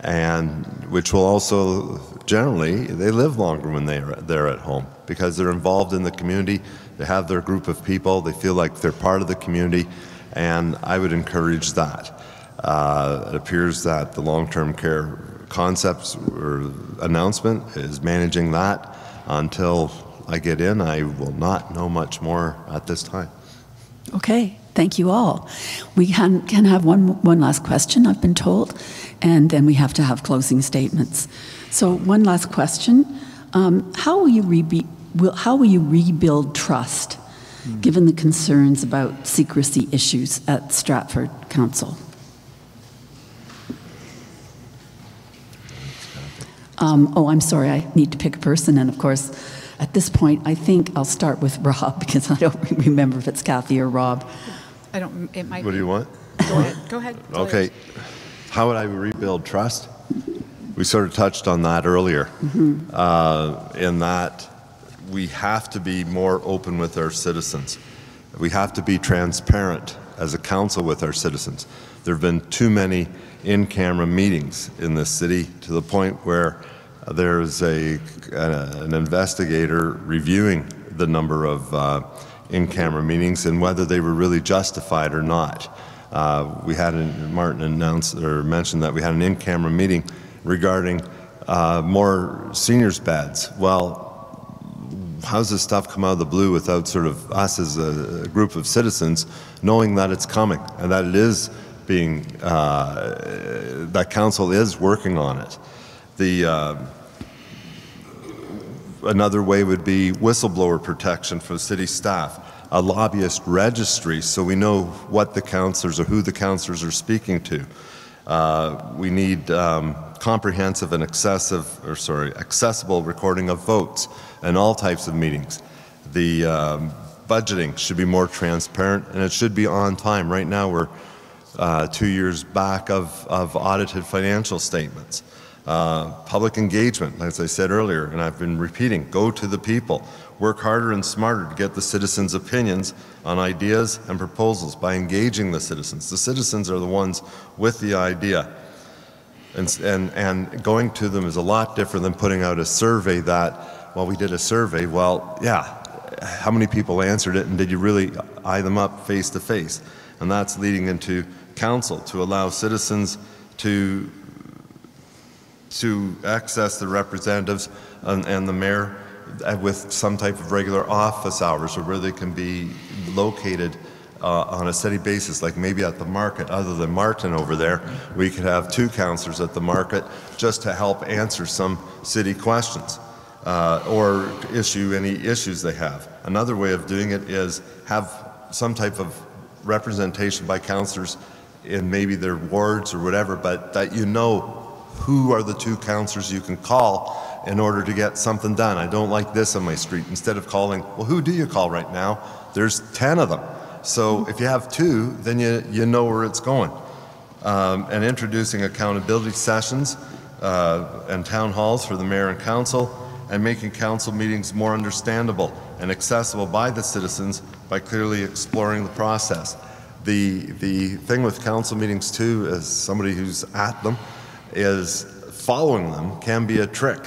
and which will also, generally, they live longer when they're at home because they're involved in the community. They have their group of people. They feel like they're part of the community, and I would encourage that. It appears that the long-term care concepts or announcement is managing that. Until I get in, I will not know much more at this time. Okay, thank you all. We can have one last question, I've been told, and then we have to have closing statements. So one last question. How will you rebuild trust, given the concerns about secrecy issues at Stratford Council? I'm sorry, I need to pick a person, and of course, at this point, I think I'll start with Rob, because I don't remember if it's Kathy or Rob. It might What do you want? Go ahead. Okay. How would I rebuild trust? We sort of touched on that earlier, in that we have to be more open with our citizens. We have to be transparent as a council with our citizens. There have been too many in-camera meetings in this city to the point where there's an investigator reviewing the number of in-camera meetings and whether they were really justified or not. We had Martin announced or mentioned that we had an in-camera meeting regarding more seniors beds. Well, how's this stuff come out of the blue without sort of us as a group of citizens knowing that it's coming and that it is being, that council is working on it? Another way would be whistleblower protection for city staff, a lobbyist registry so we know what the councillors or who the councillors are speaking to. We need comprehensive and accessible recording of votes and all types of meetings. The budgeting should be more transparent and it should be on time. Right now we're 2 years back of audited financial statements. Public engagement, as I said earlier, and I've been repeating, go to the people. Work harder and smarter to get the citizens' opinions on ideas and proposals by engaging the citizens. The citizens are the ones with the idea. And going to them is a lot different than putting out a survey that, well, we did a survey. Well, yeah, how many people answered it, and did you really eye them up face to face? And that's leading into council to allow citizens to access the representatives and the mayor with some type of regular office hours, or where they can be located on a steady basis, like maybe at the market. Other than Martin over there, we could have 2 councillors at the market just to help answer some city questions or issue any issues they have. Another way of doing it is have some type of representation by councillors in maybe their wards or whatever, but that you know who are the 2 councillors you can call in order to get something done. I don't like this on my street. Instead of calling, well, who do you call right now? There's 10 of them. So if you have 2, then you know where it's going. And introducing accountability sessions and town halls for the mayor and council, and making council meetings more understandable and accessible by the citizens by clearly exploring the process. The thing with council meetings too, as somebody who's at them, is following them can be a trick.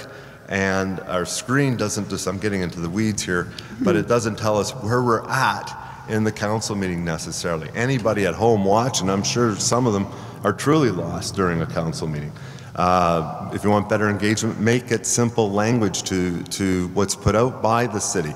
And our screen doesn't just, I'm getting into the weeds here, but it doesn't tell us where we're at in the council meeting necessarily. Anybody at home watching, I'm sure some of them are truly lost during a council meeting. If you want better engagement, make it simple language to what's put out by the city.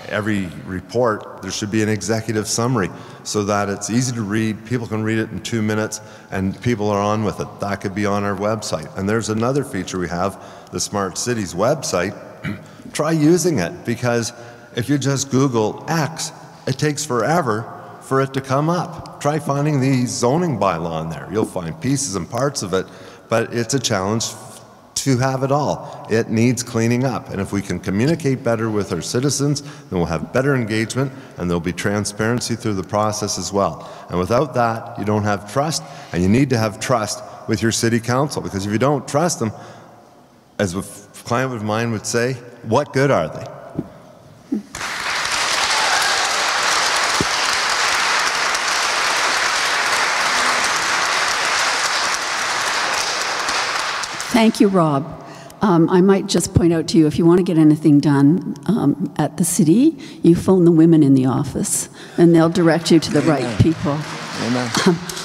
Every report, there should be an executive summary so that it's easy to read, people can read it in 2 minutes, and people are on with it. That could be on our website. And there's another feature we have, the Smart Cities website. Try using it, because if you just Google X, it takes forever for it to come up. Try finding the zoning bylaw in there. You'll find pieces and parts of it, but it's a challenge to have it all. It needs cleaning up, and if we can communicate better with our citizens, then we'll have better engagement, and there'll be transparency through the process as well. And without that, you don't have trust, and you need to have trust with your city council, because if you don't trust them, as a client of mine would say, what good are they? Thank you, Rob. I might just point out to you, if you want to get anything done at the city, you phone the women in the office, and they'll direct you to the right people. Amen.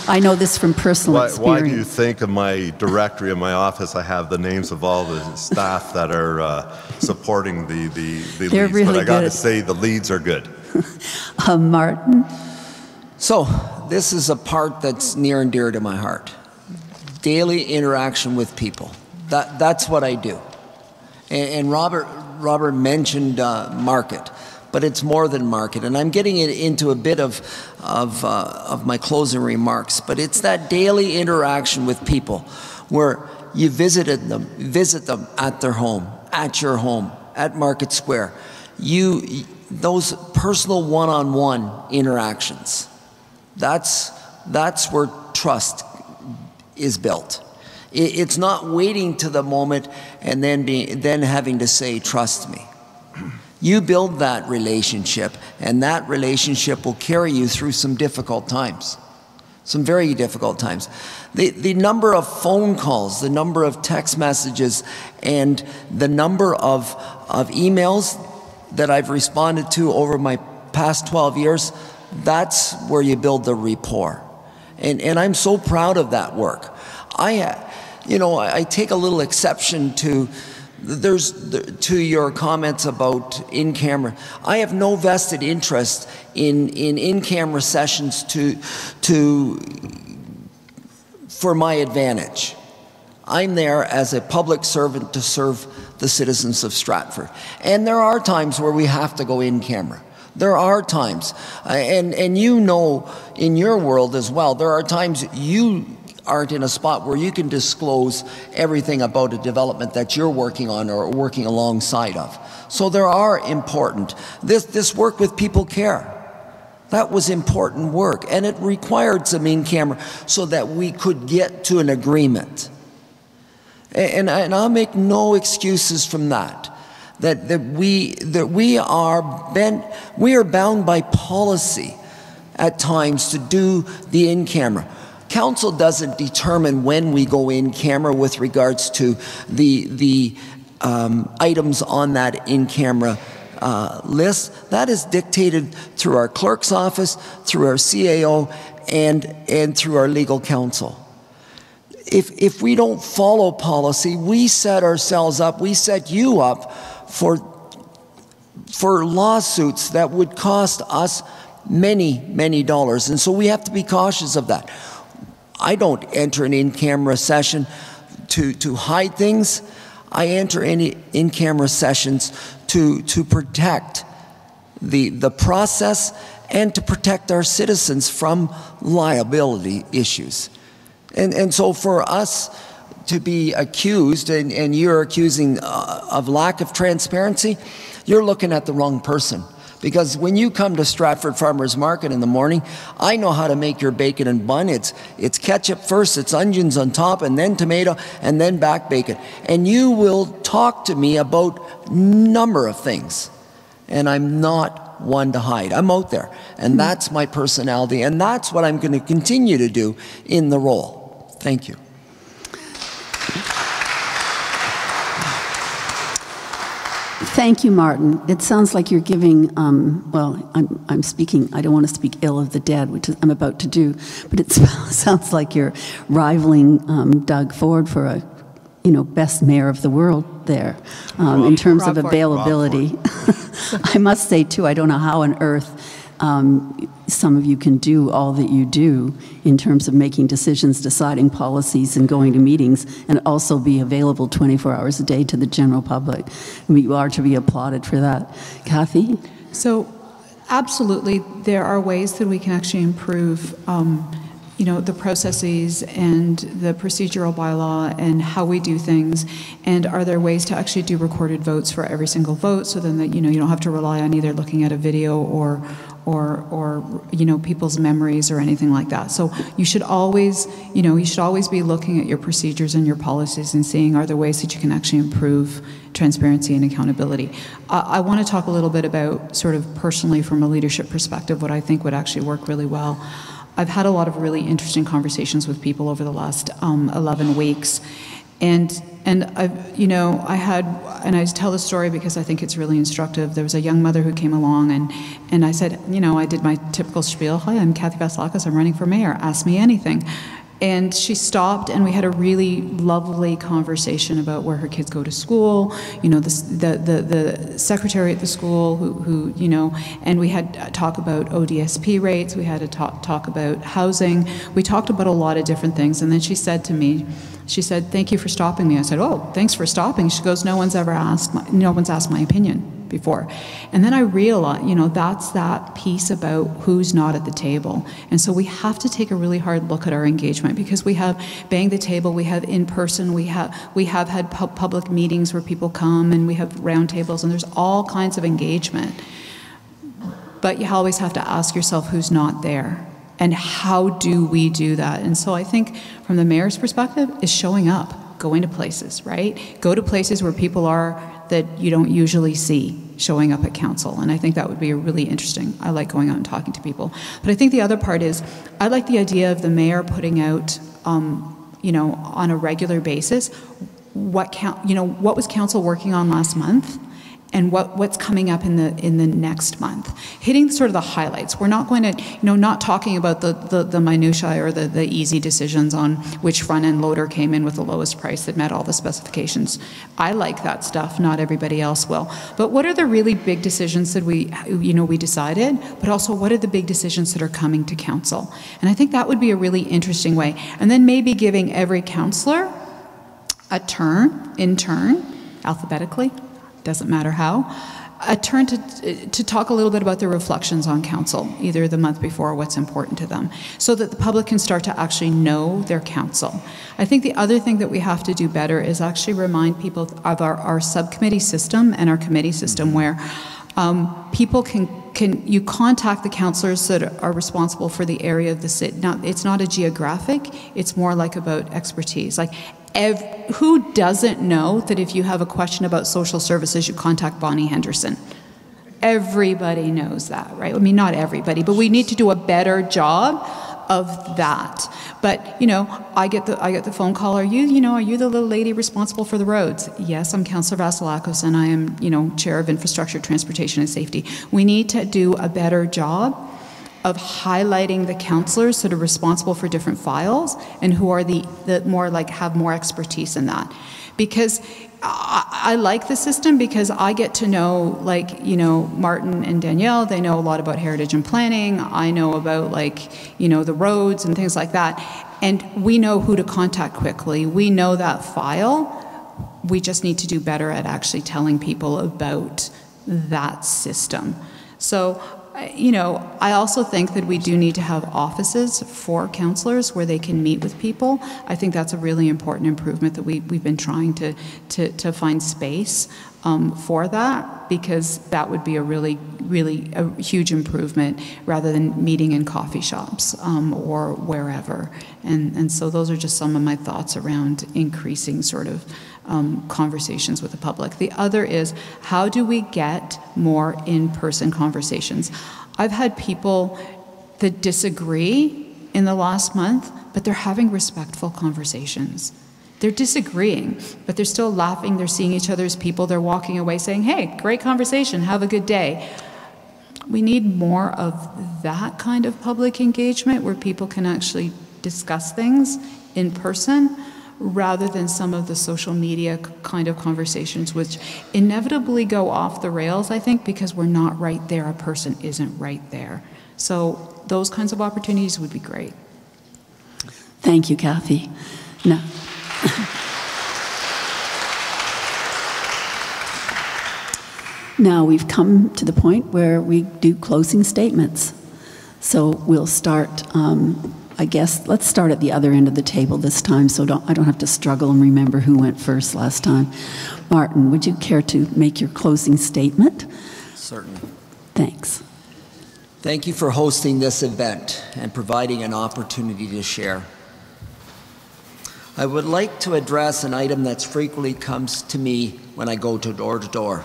I know this from personal experience. Why do you think in my directory in my office I have the names of all the staff that are supporting the They're leads? really but I got to good. say the leads are good. Martin? So this is a part that's near and dear to my heart. Daily interaction with people. That's what I do. And Robert mentioned market, but it's more than market. And I'm getting it into a bit of my closing remarks, but it's that daily interaction with people where you visit them at their home, at your home, at Market Square. Those personal one-on-one interactions. That's where trust is built. It's not waiting to the moment and then having to say, trust me. You build that relationship, and that relationship will carry you through some difficult times, some very difficult times. The number of phone calls, the number of text messages, and the number of emails that I've responded to over my past 12 years, that's where you build the rapport. And I'm so proud of that work. I take a little exception to your comments about in-camera. I have no vested interest in camera sessions for my advantage. I'm there as a public servant to serve the citizens of Stratford. And there are times where we have to go in camera. There are times, and you know in your world as well, there are times you aren't in a spot where you can disclose everything about a development that you're working on or working alongside of. So there are important, this work with people care. That was important work, and it required some in-camera so that we could get to an agreement. And I'll make no excuses from that. That we are bound by policy at times to do the in-camera. Council doesn't determine when we go in camera with regards to the items on that in-camera list, that is dictated through our clerk's office, through our CAO, and through our legal counsel. If we don't follow policy, we set ourselves up, we set you up for lawsuits that would cost us many, many dollars. And so we have to be cautious of that. I don't enter an in-camera session to hide things. I enter any in-camera sessions to protect the process and to protect our citizens from liability issues. And so for us to be accused, and you're accusing of lack of transparency, you're looking at the wrong person. Because when you come to Stratford Farmers Market in the morning, I know how to make your bacon and bun. It's ketchup first, it's onions on top, and then tomato, and then back bacon. And you will talk to me about a number of things. And I'm not one to hide. I'm out there. And that's my personality. And that's what I'm going to continue to do in the role. Thank you. Thank you, Martin. It sounds like you're giving, well, I'm speaking, I don't want to speak ill of the dead, which I'm about to do, but it sounds like you're rivaling Doug Ford for a, best mayor of the world there in terms of availability. I must say, too, I don't know how on earth some of you can do all that you do in terms of making decisions, deciding policies, and going to meetings, and also be available 24 hours a day to the general public. You are to be applauded for that. Kathy? So, absolutely, there are ways that we can actually improve the processes and the procedural bylaw and how we do things, and are there ways to actually do recorded votes for every single vote, so then that you don't have to rely on either looking at a video or people's memories or anything like that. So you should always be looking at your procedures and your policies and seeing, are there ways that you can actually improve transparency and accountability. I want to talk a little bit about, sort of personally from a leadership perspective, what I think would actually work really well. I've had a lot of really interesting conversations with people over the last 11 weeks, and I tell the story because I think it's really instructive. There was a young mother who came along, and I said, I did my typical spiel. Hi, I'm Kathy Vasilakis. I'm running for mayor. Ask me anything. And she stopped, and we had a really lovely conversation about where her kids go to school, the secretary at the school who and we had talk about ODSP rates, we had to talk about housing, we talked about a lot of different things. And then she said to me, she said, "Thank you for stopping me." I said, "Oh, thanks for stopping." She goes, no one's asked my opinion before. And then I realized, that's that piece about who's not at the table. And so we have to take a really hard look at our engagement, because we have bang the table, we have in person, we have had public meetings where people come, and we have roundtables, and there's all kinds of engagement. But you always have to ask yourself who's not there. And how do we do that? And so I think from the mayor's perspective is showing up, going to places, right? Go to places where people are that you don't usually see showing up at council. And I think that would be a really interesting. I like going out and talking to people. But I think the other part is, I like the idea of the mayor putting out, on a regular basis, what was council working on last month, and what's coming up in the next month. Hitting sort of the highlights. We're not going to, not talking about the minutiae or the easy decisions on which front-end loader came in with the lowest price that met all the specifications. I like that stuff, not everybody else will. But what are the really big decisions that we decided, but also what are the big decisions that are coming to council? And I think that would be a really interesting way. And then maybe giving every councillor a turn, in turn, alphabetically, doesn't matter how, a turn to talk a little bit about their reflections on council, either the month before or what's important to them, so that the public can start to actually know their council. I think the other thing that we have to do better is actually remind people of our subcommittee system and our committee system, where people you contact the councillors that are responsible for the area of the city. Now, it's not a geographic, it's more like about expertise. Like, who doesn't know that if you have a question about social services, you contact Bonnie Henderson? Everybody knows that, right? I mean, not everybody, but we need to do a better job of that. But, you know, I get the phone call, are you the little lady responsible for the roads? Yes, I'm Councillor Vasilakos, and I am, you know, Chair of Infrastructure, Transportation and Safety. We need to do a better job of highlighting the councillors that are responsible for different files and who are the more like have more expertise in that. Because I like the system because I get to know, like, you know, Martin and Danielle, they know a lot about heritage and planning. I know about, like, you know, the roads and things like that. And we know who to contact quickly. We know that file. We just need to do better at actually telling people about that system. So, you know, I also think that we do need to have offices for councillors where they can meet with people. I think that's a really important improvement that we've been trying to find space for that, because that would be a really a huge improvement rather than meeting in coffee shops or wherever. And so those are just some of my thoughts around increasing sort of conversations with the public. The other is, how do we get more in-person conversations? I've had people that disagree in the last month, but they're having respectful conversations. They're disagreeing, but they're still laughing, they're seeing each other as people, they're walking away saying, hey, great conversation, have a good day. We need more of that kind of public engagement where people can actually discuss things in person, rather than some of the social media kind of conversations, which inevitably go off the rails, I think, because we're not right there, a person isn't right there. So those kinds of opportunities would be great. Thank you, Kathy. Now, now we've come to the point where we do closing statements. So we'll start, I guess, let's start at the other end of the table this time, so I don't have to struggle and remember who went first last time. Martin, would you care to make your closing statement? Certainly. Thanks. Thank you for hosting this event and providing an opportunity to share. I would like to address an item that frequently comes to me when I go to door.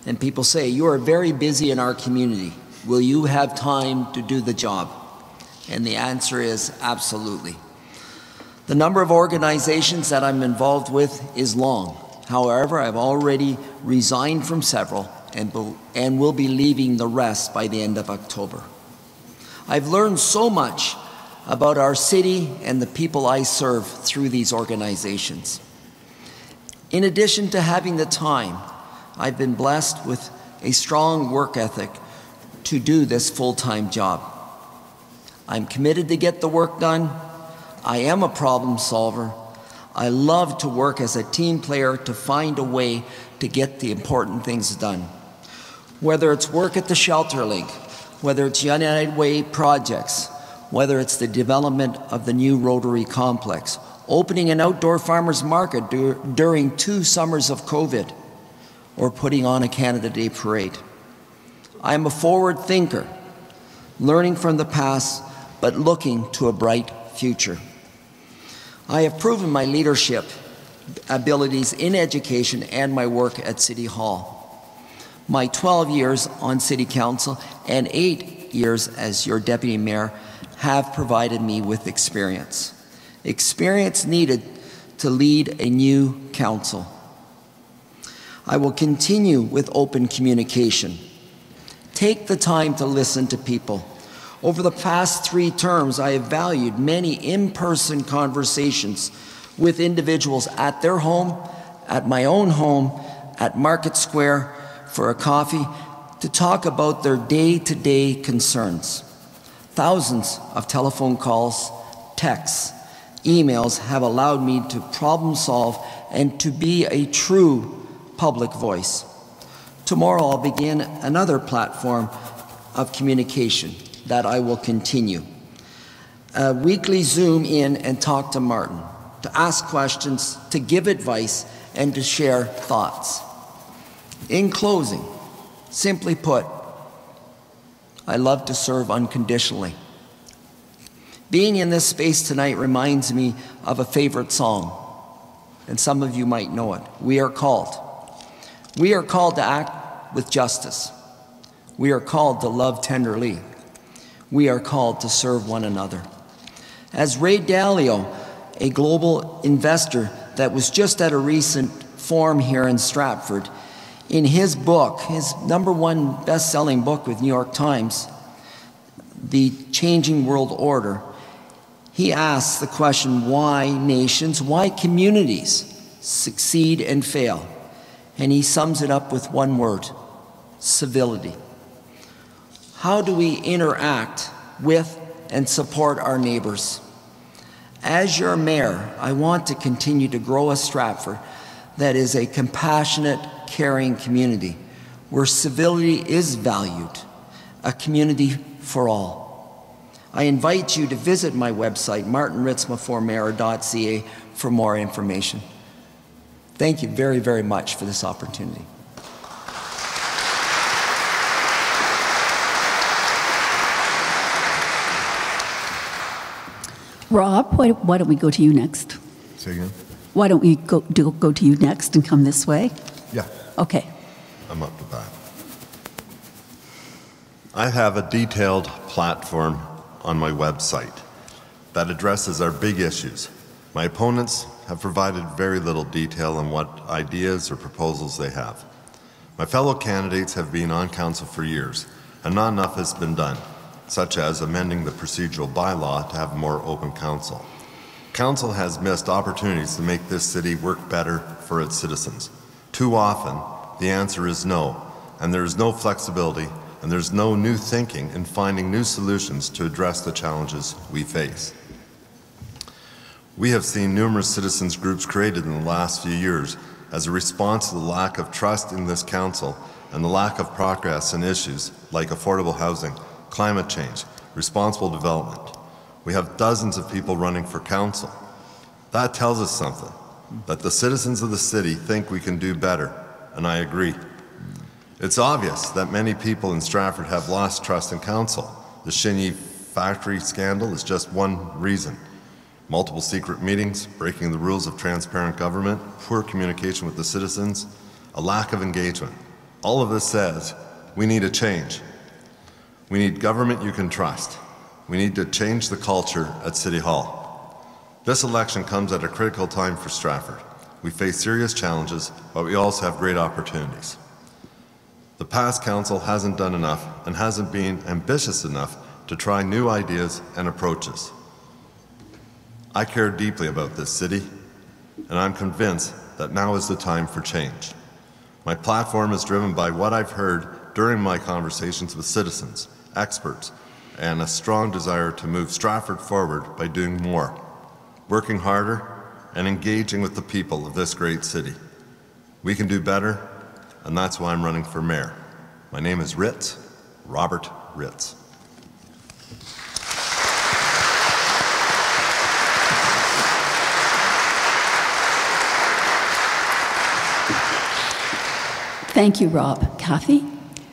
And people say, you are very busy in our community. Will you have time to do the job? And the answer is absolutely. The number of organizations that I'm involved with is long. However, I've already resigned from several and will be leaving the rest by the end of October. I've learned so much about our city and the people I serve through these organizations. In addition to having the time, I've been blessed with a strong work ethic to do this full-time job. I'm committed to get the work done. I am a problem solver. I love to work as a team player to find a way to get the important things done. Whether it's work at the Shelter Link, whether it's United Way projects, whether it's the development of the new Rotary Complex, opening an outdoor farmers market during 2 summers of COVID, or putting on a Canada Day parade. I am a forward thinker, learning from the past, but looking to a bright future. I have proven my leadership abilities in education and my work at City Hall. My 12 years on City Council and 8 years as your Deputy Mayor have provided me with experience. Experience needed to lead a new council. I will continue with open communication. Take the time to listen to people. Over the past 3 terms, I have valued many in-person conversations with individuals at their home, at my own home, at Market Square for a coffee, to talk about their day-to-day concerns. Thousands of telephone calls, texts, emails have allowed me to problem solve and to be a true public voice. Tomorrow I'll begin another platform of communication that I will continue. A weekly Zoom in and talk to Martin, to ask questions, to give advice, and to share thoughts. In closing, simply put, I love to serve unconditionally. Being in this space tonight reminds me of a favorite song, and some of you might know it. We are called. We are called to act with justice. We are called to love tenderly. We are called to serve one another. As Ray Dalio, a global investor that was just at a recent forum here in Stratford, in his book, his #1 best-selling book with New York Times, The Changing World Order, he asks the question, why nations, why communities succeed and fail? And he sums it up with one word: civility. How do we interact with and support our neighbors? As your mayor, I want to continue to grow a Stratford that is a compassionate, caring community where civility is valued, a community for all. I invite you to visit my website, martinritzmaformayor.ca, for more information. Thank you very, very much for this opportunity. Rob, why don't we go to you next? Say again? Why don't we go to you next and come this way? Yeah, Okay. I'm up to that. I have a detailed platform on my website that addresses our big issues. My opponents have provided very little detail on what ideas or proposals they have. My fellow candidates have been on council for years, and not enough has been done, such as amending the procedural bylaw to have a more open council. Council has missed opportunities to make this city work better for its citizens. Too often, the answer is no, and there is no flexibility, and there's no new thinking in finding new solutions to address the challenges we face. We have seen numerous citizens groups created in the last few years as a response to the lack of trust in this council and the lack of progress in issues like affordable housing, climate change, responsible development. We have dozens of people running for council. That tells us something, that the citizens of the city think we can do better, and I agree. It's obvious that many people in Stratford have lost trust in council. The Shinny factory scandal is just one reason. Multiple secret meetings, breaking the rules of transparent government, poor communication with the citizens, a lack of engagement. All of this says we need a change. We need government you can trust. We need to change the culture at City Hall. This election comes at a critical time for Stratford. We face serious challenges, but we also have great opportunities. The past council hasn't done enough and hasn't been ambitious enough to try new ideas and approaches. I care deeply about this city, and I'm convinced that now is the time for change. My platform is driven by what I've heard during my conversations with citizens, experts, and a strong desire to move Stratford forward by doing more, working harder, and engaging with the people of this great city. We can do better, and that's why I'm running for mayor. My name is Ritz, Robert Ritz. Thank you, Rob. Kathy?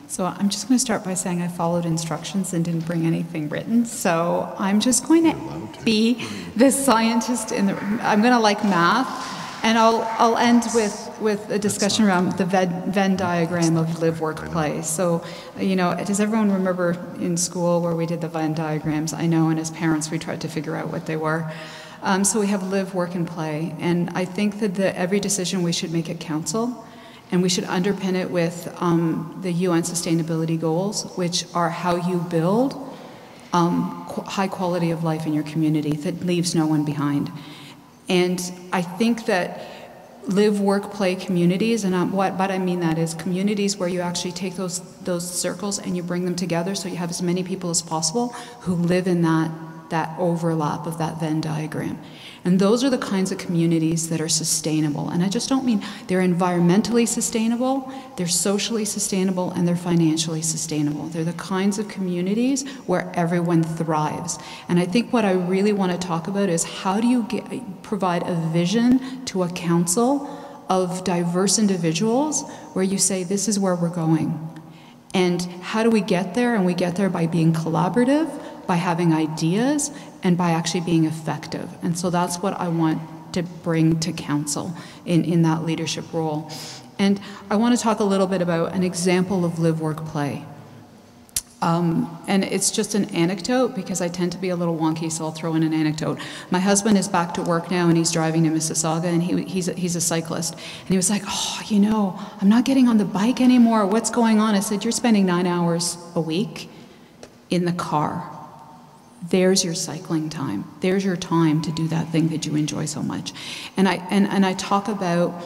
So I'm just going to start by saying I followed instructions and didn't bring anything written. So I'm just going to be the scientist in the room. I'm going to like math, and I'll end with a discussion around the Venn diagram of live, work, play. So, you know, does everyone remember in school where we did the Venn diagrams? I know, and as parents we tried to figure out what they were. So we have live, work, and play. And I think that every decision we should make at council, and we should underpin it with the UN Sustainability Goals, which are how you build high quality of life in your community that leaves no one behind. And I think that live, work, play communities, and what I mean that is communities where you actually take those circles and you bring them together so you have as many people as possible who live in that overlap of that Venn diagram. And those are the kinds of communities that are sustainable. And I just don't mean they're environmentally sustainable, they're socially sustainable, and they're financially sustainable. They're the kinds of communities where everyone thrives. And I think what I really want to talk about is how do you provide a vision to a council of diverse individuals where you say, this is where we're going. And how do we get there? And we get there by being collaborative, by having ideas, and by actually being effective. And so that's what I want to bring to council in that leadership role. And I want to talk a little bit about an example of live, work, play. And it's just an anecdote because I tend to be a little wonky, so I'll throw in an anecdote. My husband is back to work now, and he's driving to Mississauga, and he's a cyclist. And he was like, oh, you know, I'm not getting on the bike anymore. What's going on? I said, you're spending 9 hours a week in the car. There's your cycling time. There's your time to do that thing that you enjoy so much. And I talk about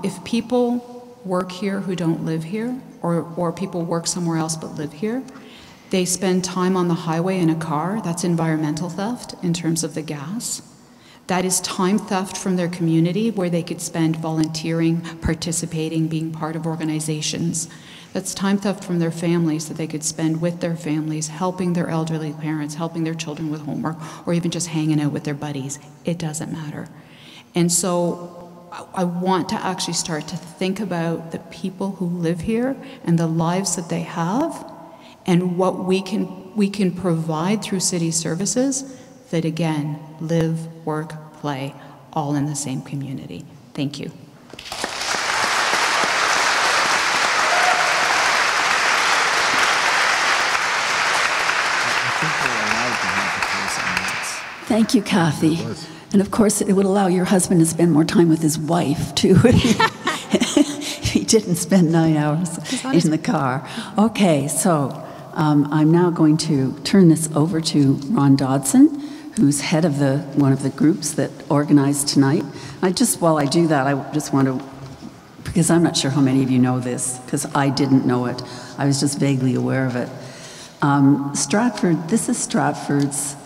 if people work here who don't live here, or people work somewhere else but live here, they spend time on the highway in a car. That's environmental theft in terms of the gas. That is time theft from their community where they could spend volunteering, participating, being part of organizations. That's time theft from their families that they could spend with their families, helping their elderly parents, helping their children with homework, or even just hanging out with their buddies. It doesn't matter. And so I want to actually start to think about the people who live here and the lives that they have and what we can provide through city services that, again, live, work, play, all in the same community. Thank you. Thank you, Kathy. And of course, it would allow your husband to spend more time with his wife, too. He didn't spend 9 hours in the car. Okay, so I'm now going to turn this over to Ron Dodson, who's head of one of the groups that organized tonight. While I do that, I just want to, because I'm not sure how many of you know this, because I didn't know it. I was just vaguely aware of it. Stratford, this is Stratford's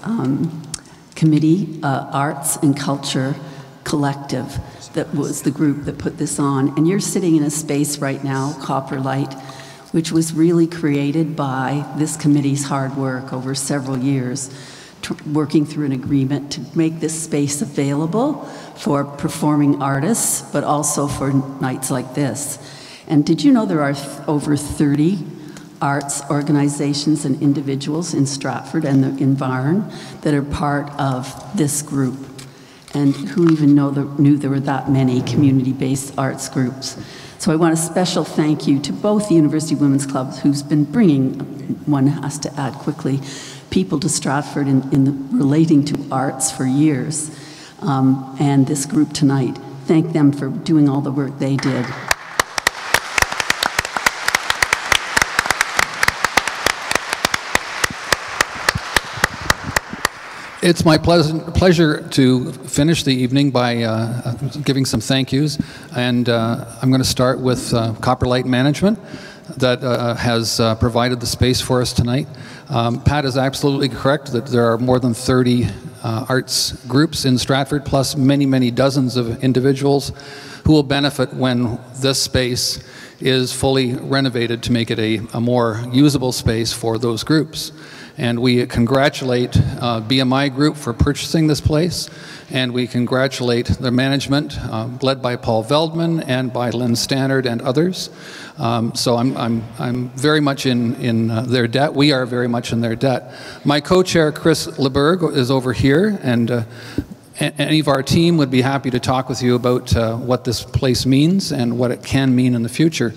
committee, Arts and Culture Collective, that was the group that put this on. And you're sitting in a space right now, Copperlight, which was really created by this committee's hard work over several years, working through an agreement to make this space available for performing artists, but also for nights like this. And did you know there are over 30 arts organizations and individuals in Stratford and the environ that are part of this group? And who even knew there were that many community-based arts groups? So I want a special thank you to both the University Women's Club, who's been bringing, one has to add quickly, people to Stratford relating to arts for years, and this group tonight. Thank them for doing all the work they did. It's my pleasure to finish the evening by giving some thank yous, and I'm going to start with Copperlight Management that has provided the space for us tonight. Pat is absolutely correct that there are more than 30 arts groups in Stratford, plus many, many dozens of individuals who will benefit when this space is fully renovated to make it a more usable space for those groups. And we congratulate BMI Group for purchasing this place, and we congratulate the management, led by Paul Veldman and by Lynn Stannard and others. So I'm very much in their debt. We are very much in their debt. My co-chair, Chris LeBerg, is over here, and any of our team would be happy to talk with you about what this place means and what it can mean in the future.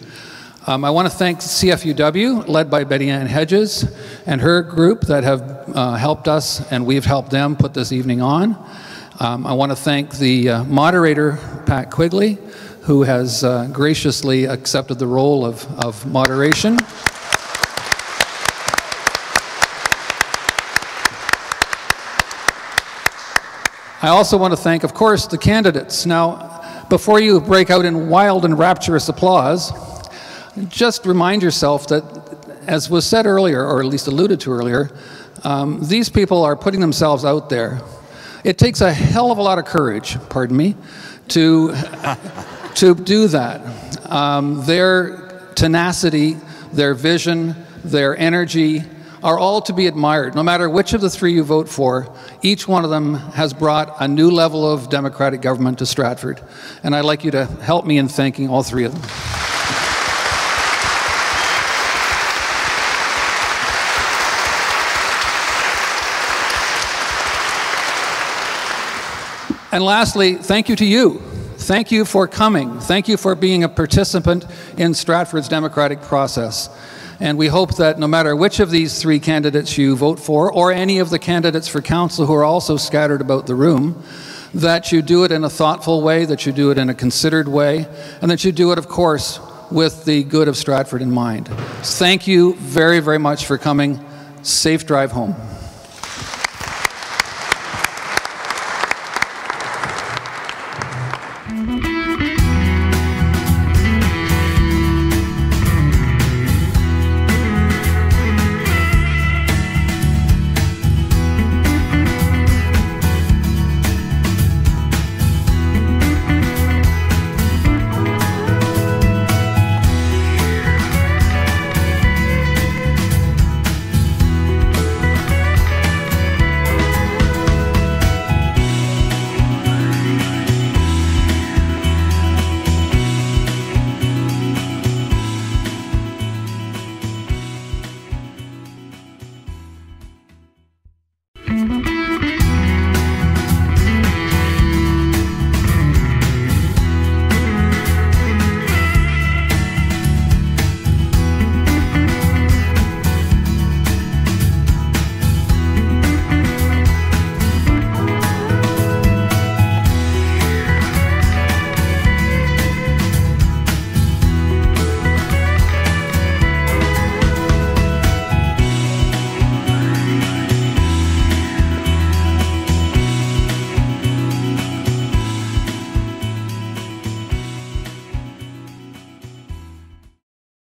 I want to thank CFUW, led by Betty Ann Hedges, and her group that have helped us, and we've helped them put this evening on. I want to thank the moderator, Pat Quigley, who has graciously accepted the role of moderation. I also want to thank, of course, the candidates. Now, before you break out in wild and rapturous applause, just remind yourself that, as was said earlier, or at least alluded to earlier, these people are putting themselves out there. It takes a hell of a lot of courage, pardon me, to do that. Their tenacity, their vision, their energy are all to be admired. No matter which of the three you vote for, each one of them has brought a new level of democratic government to Stratford. And I'd like you to help me in thanking all three of them. And lastly, thank you to you. Thank you for coming. Thank you for being a participant in Stratford's democratic process. And we hope that no matter which of these three candidates you vote for, or any of the candidates for council who are also scattered about the room, that you do it in a thoughtful way, that you do it in a considered way, and that you do it, of course, with the good of Stratford in mind. Thank you very, very much for coming. Safe drive home.